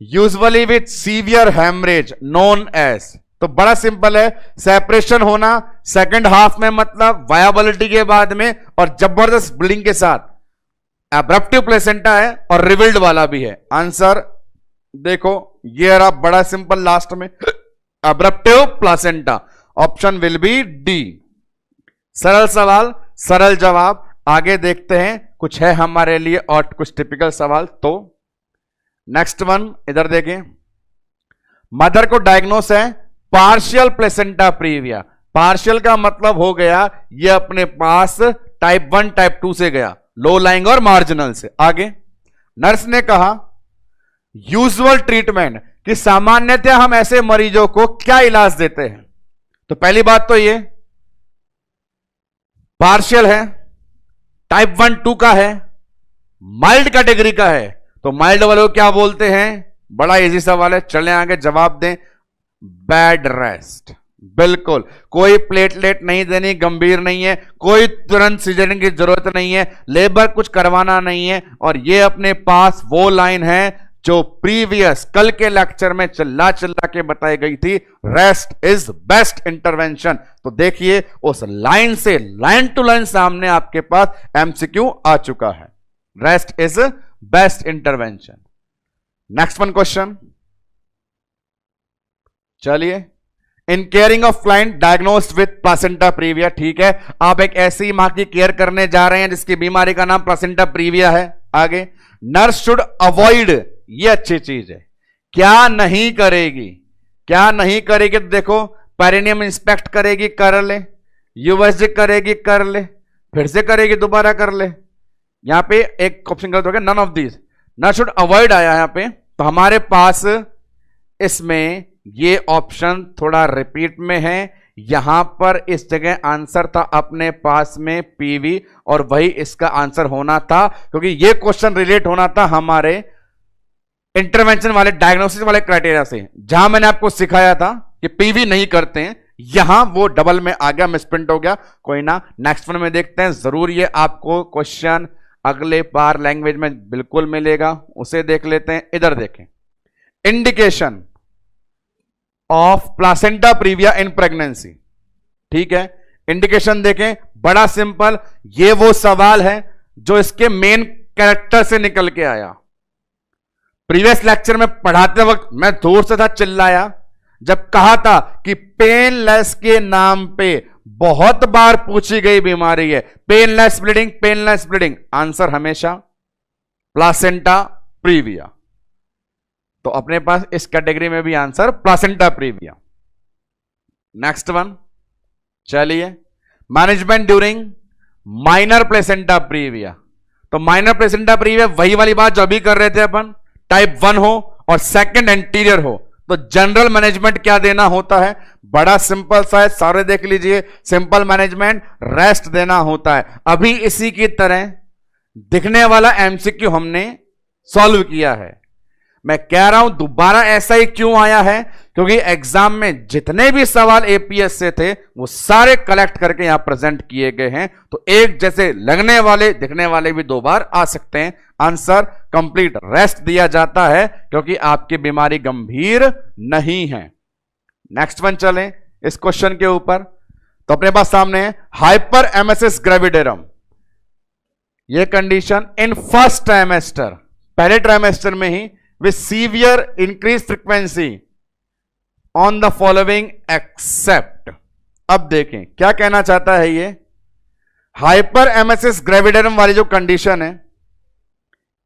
A: usually with severe haemorrhage known as. तो बड़ा सिंपल है, सेपरेशन होना सेकंड हाफ में, मतलब वायबिलिटी के बाद में और जबरदस्त ब्लीडिंग के साथ। एब्रप्टिव प्लेसेंटा है और रिविल्ड वाला भी है। आंसर देखो, ये रहा बड़ा सिंपल लास्ट में, abruptive placenta. Option will be D. सरल सवाल, सरल जवाब। आगे देखते हैं, कुछ है हमारे लिए और कुछ टिपिकल सवाल। तो नेक्स्ट वन इधर देखें, मदर को डायग्नोस है पार्शियल प्लेसेंटा प्रीविया। पार्शियल का मतलब हो गया ये अपने पास टाइप 1 टाइप 2 से गया, लो लाइंग और मार्जिनल से। आगे, नर्स ने कहा यूजुअल ट्रीटमेंट, कि सामान्यतः हम ऐसे मरीजों को क्या इलाज देते हैं। तो पहली बात तो ये पार्शियल है, टाइप 1 2 का है, माइल्ड कैटेगरी का है, तो माइल्ड वाले को क्या बोलते हैं? बड़ा इजी सवाल है, चलें आगे जवाब दें। Bed rest. बिल्कुल, कोई प्लेटलेट नहीं देनी, गंभीर नहीं है, कोई तुरंत सीजरिंग की जरूरत नहीं है, लेबर कुछ करवाना नहीं है। और ये अपने पास वो लाइन है जो प्रीवियस कल के लेक्चर में चिल्ला चिल्ला के बताई गई थी, रेस्ट इज बेस्ट इंटरवेंशन। तो देखिए, उस लाइन से लाइन टू लाइन सामने आपके पास एमसीक्यू आ चुका है, rest is best intervention. Next one question, चलिए, in caring of client diagnosed with placenta previa. ठीक है, आप एक ऐसी मां की केयर करने जा रहे हैं जिसकी बीमारी का नाम प्लासेंटा प्रीविया है। आगे, नर्स शुड अवॉइड, ये अच्छी चीज है, क्या नहीं करेगी? क्या नहीं करेगी? तो देखो, पेरिनियम इंस्पेक्ट करेगी, कर ले, यूएसजी करेगी, कर ले, फिर से करेगी, दोबारा कर ले। यहां पे एक ऑप्शन गलत हो गया, none of these. Nurse should avoid आया यहां पे, तो हमारे पास इसमें ये ऑप्शन थोड़ा रिपीट में है। यहां पर इस जगह आंसर था अपने पास में पीवी, और वही इसका आंसर होना था, क्योंकि ये क्वेश्चन रिलेट होना था हमारे इंटरवेंशन वाले डायग्नोसिस वाले क्राइटेरिया से, जहां मैंने आपको सिखाया था कि पीवी नहीं करते हैं। यहां वो डबल में आ गया, मिसप्रिंट हो गया, कोई ना, नेक्स्ट वन में देखते हैं। जरूर ये आपको क्वेश्चन अगले बार लैंग्वेज में बिल्कुल मिलेगा, उसे देख लेते हैं। इधर देखें, indication of placenta previa in pregnancy. ठीक है, इंडिकेशन देखें, बड़ा सिंपल, ये वो सवाल है जो इसके मेन कैरेक्टर से निकल के आया। प्रीवियस लेक्चर में पढ़ाते वक्त मैं दूर से था चिल्लाया जब कहा था कि पेनलेस के नाम पे बहुत बार पूछी गई बीमारी है, painless bleeding, painless bleeding. Answer हमेशा प्लासेंटा प्रीविया। तो अपने पास इस कैटेगरी में भी answer placenta previa. Next one, चलिए, management during minor placenta previa. तो माइनर प्लेसेंटा प्रीविया वही वाली बात जो अभी कर रहे थे अपन, टाइप 1 हो और सेकंड एंटीरियर हो, तो जनरल मैनेजमेंट क्या देना होता है? बड़ा सिंपल सा है, सारे देख लीजिए, सिंपल मैनेजमेंट, रेस्ट देना होता है। अभी इसी की तरह दिखने वाला एमसीक्यू हमने सॉल्व किया है। मैं कह रहा हूं दोबारा ऐसा ही क्यों आया है, क्योंकि एग्जाम में जितने भी सवाल एपीएस से थे वो सारे कलेक्ट करके यहां प्रेजेंट किए गए हैं। तो एक जैसे लगने वाले दिखने वाले भी दो बार आ सकते हैं। आंसर कंप्लीट रेस्ट दिया जाता है क्योंकि आपकी बीमारी गंभीर नहीं है। नेक्स्ट वन चलें इस क्वेश्चन के ऊपर। तो अपने पास सामने है हाइपर एमएसएस ग्रेविडेरम। यह कंडीशन इन फर्स्ट ट्राइमेस्टर, पहले ट्राइमेस्टर में ही, with severe increased frequency on the following except। अब देखें क्या कहना चाहता है ये। हाइपर एमएसएस ग्रेविडेरम वाली जो कंडीशन है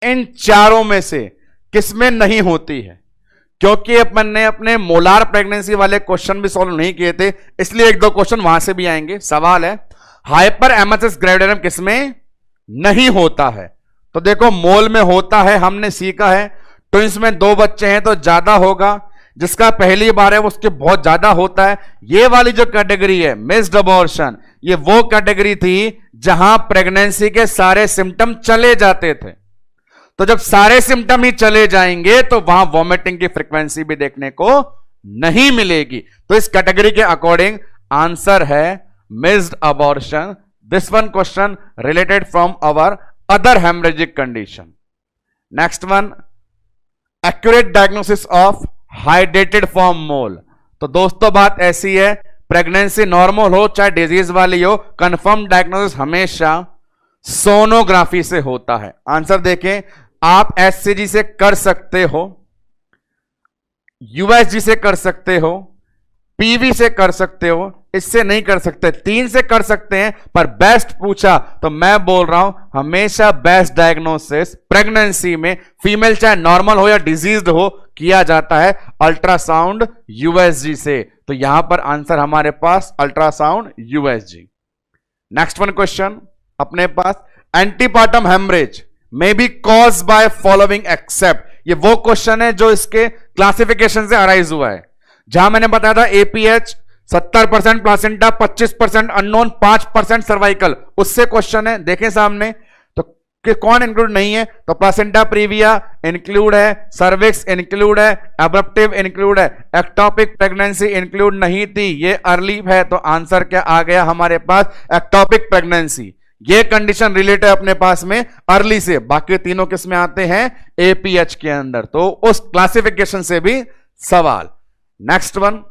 A: इन चारों में से किसमें नहीं होती है? क्योंकि अपन ने अपने मोलार प्रेगनेंसी वाले क्वेश्चन भी सॉल्व नहीं किए थे, इसलिए एक दो क्वेश्चन वहां से भी आएंगे। सवाल है हाइपर एमएसएस ग्रेविडेरम किसमें नहीं होता है? तो देखो मोल में होता है, हमने सीखा है। ट्विंस में दो बच्चे हैं तो ज्यादा होगा, जिसका पहली बार है उसके बहुत ज्यादा होता है। ये वाली जो कैटेगरी है मिस्ड अबॉर्शन, ये वो कैटेगरी थी जहां प्रेगनेंसी के सारे सिम्टम चले जाते थे। तो जब सारे सिम्टम ही चले जाएंगे तो वहां वॉमिटिंग की फ्रीक्वेंसी भी देखने को नहीं मिलेगी। तो इस कैटेगरी के अकॉर्डिंग आंसर है missed abortion. This one question related from our other haemorrhagic condition. Next one accurate diagnosis of hydrated form mole. तो दोस्तों बात ऐसी है, प्रेगनेंसी नॉर्मल हो चाहे डिजीज वाली हो, कंफर्म डायग्नोसिस हमेशा सोनोग्राफी से होता है। आंसर देखें, आप एचसीजी से कर सकते हो, यूएसजी से कर सकते हो, पीवी से कर सकते हो, इससे नहीं कर सकते। 3 से कर सकते हैं, पर बेस्ट पूछा तो मैं बोल रहा हूं हमेशा बेस्ट डायग्नोसिस प्रेगनेंसी में, फीमेल चाहे नॉर्मल हो या डिजीज्ड हो, किया जाता है अल्ट्रासाउंड यूएसजी से। तो यहां पर आंसर हमारे पास ultrasound USG. Next one question अपने पास antepartum haemorrhage may be cause by following except. ये वो क्वेश्चन है जो इसके क्लासिफिकेशन से अराइज हुआ है, जहां मैंने बताया था एपीएच 70% प्लासेंटा, 25% अननोन, 5% सर्वाइकल, उससे क्वेश्चन है। देखें सामने तो कि कौन इंक्लूड नहीं है, तो प्लासेंटा प्रीविया इंक्लूड है, सर्विक्स इंक्लूड है, एब्रप्टिव इंक्लूड है, एक्टोपिक प्रेगनेंसी इंक्लूड नहीं थी, ये अर्ली है। तो आंसर क्या आ गया हमारे पास? Ectopic pregnancy. ये कंडीशन रिलेटेड अपने पास में अर्ली से, बाकी तीनों किस में आते हैं? एपीएच के अंदर। तो उस क्लासिफिकेशन से भी सवाल। Next one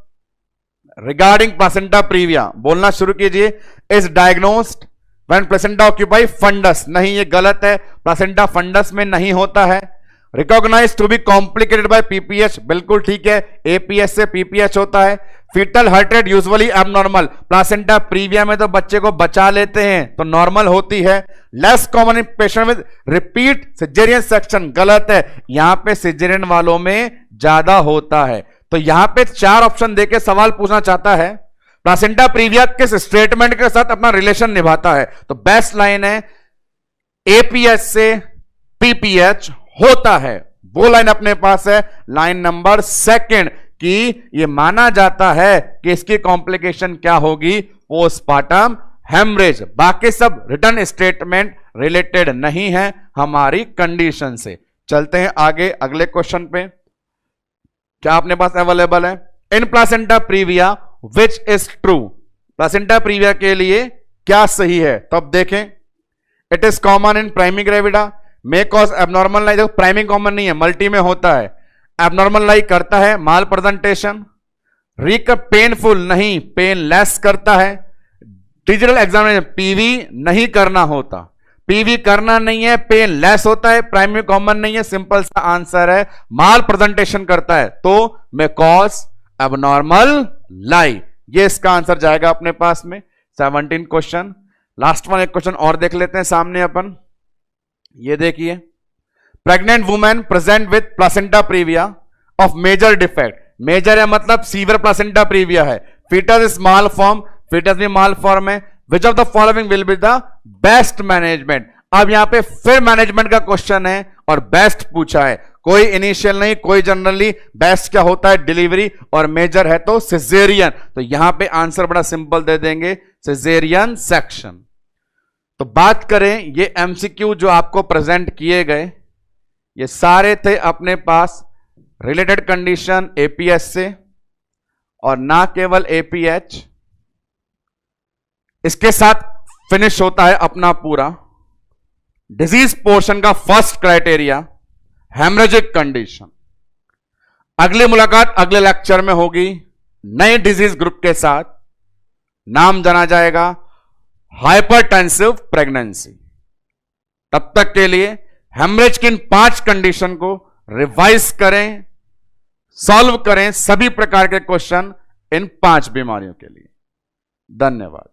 A: regarding placenta praevia, बोलना शुरू कीजिए। Is diagnosed when placenta occupy fundus. नहीं, ये गलत है, प्लासेंटा फंडस में नहीं होता है। Recognise to be complicated by PPH, बिल्कुल ठीक है, एपीएच से पीपीएच होता है। Fetal heart rate usually abnormal, placenta praevia में तो बच्चे को बचा लेते हैं तो नॉर्मल होती है। Less common in patient with repeat caesarean section, गलत है, यहां पे सिजेरियन वालों में ज्यादा होता है। तो यहां पे 4 ऑप्शन देके सवाल पूछना चाहता है प्लासेंटा प्रीविया किस स्टेटमेंट के साथ अपना रिलेशन निभाता है। तो बेस्ट लाइन है एपीएच से पीपीएच होता है, वो लाइन अपने पास है लाइन नंबर 2 कि ये माना जाता है कि इसकी कॉम्प्लिकेशन क्या होगी? Postpartum haemorrhage. बाकी सब रिटर्न स्टेटमेंट रिलेटेड नहीं है हमारी कंडीशन से। चलते हैं आगे अगले क्वेश्चन पे। क्या अपने पास अवेलेबल है? In placenta previa which is true. Placenta previa के लिए क्या सही है? तो अब देखें, it is common in primi gravida, may cause abnormal lie. देखो प्राइमी कॉमन नहीं है, मल्टी में होता है। एबनॉर्मल लाई करता है माल प्रेजेंटेशन। रिक पेनफुल नहीं, पेन लेस करता है। डिजिटल एग्जामिनेशन पीवी नहीं करना होता, पीवी करना नहीं है, पेन लेस होता है, प्राइमरी कॉमन नहीं है। सिंपल सा आंसर है माल प्रेजेंटेशन करता है तो मे कॉज एबनॉर्मल लाई। ये इसका आंसर जाएगा अपने पास में। 17 क्वेश्चन। लास्ट वन एक क्वेश्चन और देख लेते हैं सामने अपन। ये देखिए, pregnant women present with placenta praevia of major defect. Major है मतलब सीवियर प्लासेंटा प्रीविया है। फीटस स्मॉल फॉर्म, फीटस भी स्मॉल फॉर्म है। Which of the following will be the best management. अब यहां पे फिर मैनेजमेंट का क्वेश्चन है और बेस्ट पूछा है। कोई इनिशियल नहीं, कोई जनरली। बेस्ट क्या होता है? डिलीवरी। और मेजर है तो सिजेरियन। तो यहां पे आंसर बड़ा सिंपल दे देंगे, सिजेरियन सेक्शन। तो बात करें ये एमसीक्यू जो आपको प्रेजेंट किए गए, ये सारे थे अपने पास रिलेटेड कंडीशन एपीएस से, और ना केवल एपीएच, इसके साथ फिनिश होता है अपना पूरा डिजीज पोर्शन का फर्स्ट क्राइटेरिया, हेमरेजिक कंडीशन। अगली मुलाकात अगले लेक्चर में होगी नए डिजीज ग्रुप के साथ। नाम जाना जाएगा हाइपरटेंसिव प्रेगनेंसी। तब तक के लिए हेमरेज की इन 5 कंडीशन को रिवाइज करें, सॉल्व करें सभी प्रकार के क्वेश्चन इन 5 बीमारियों के लिए। धन्यवाद।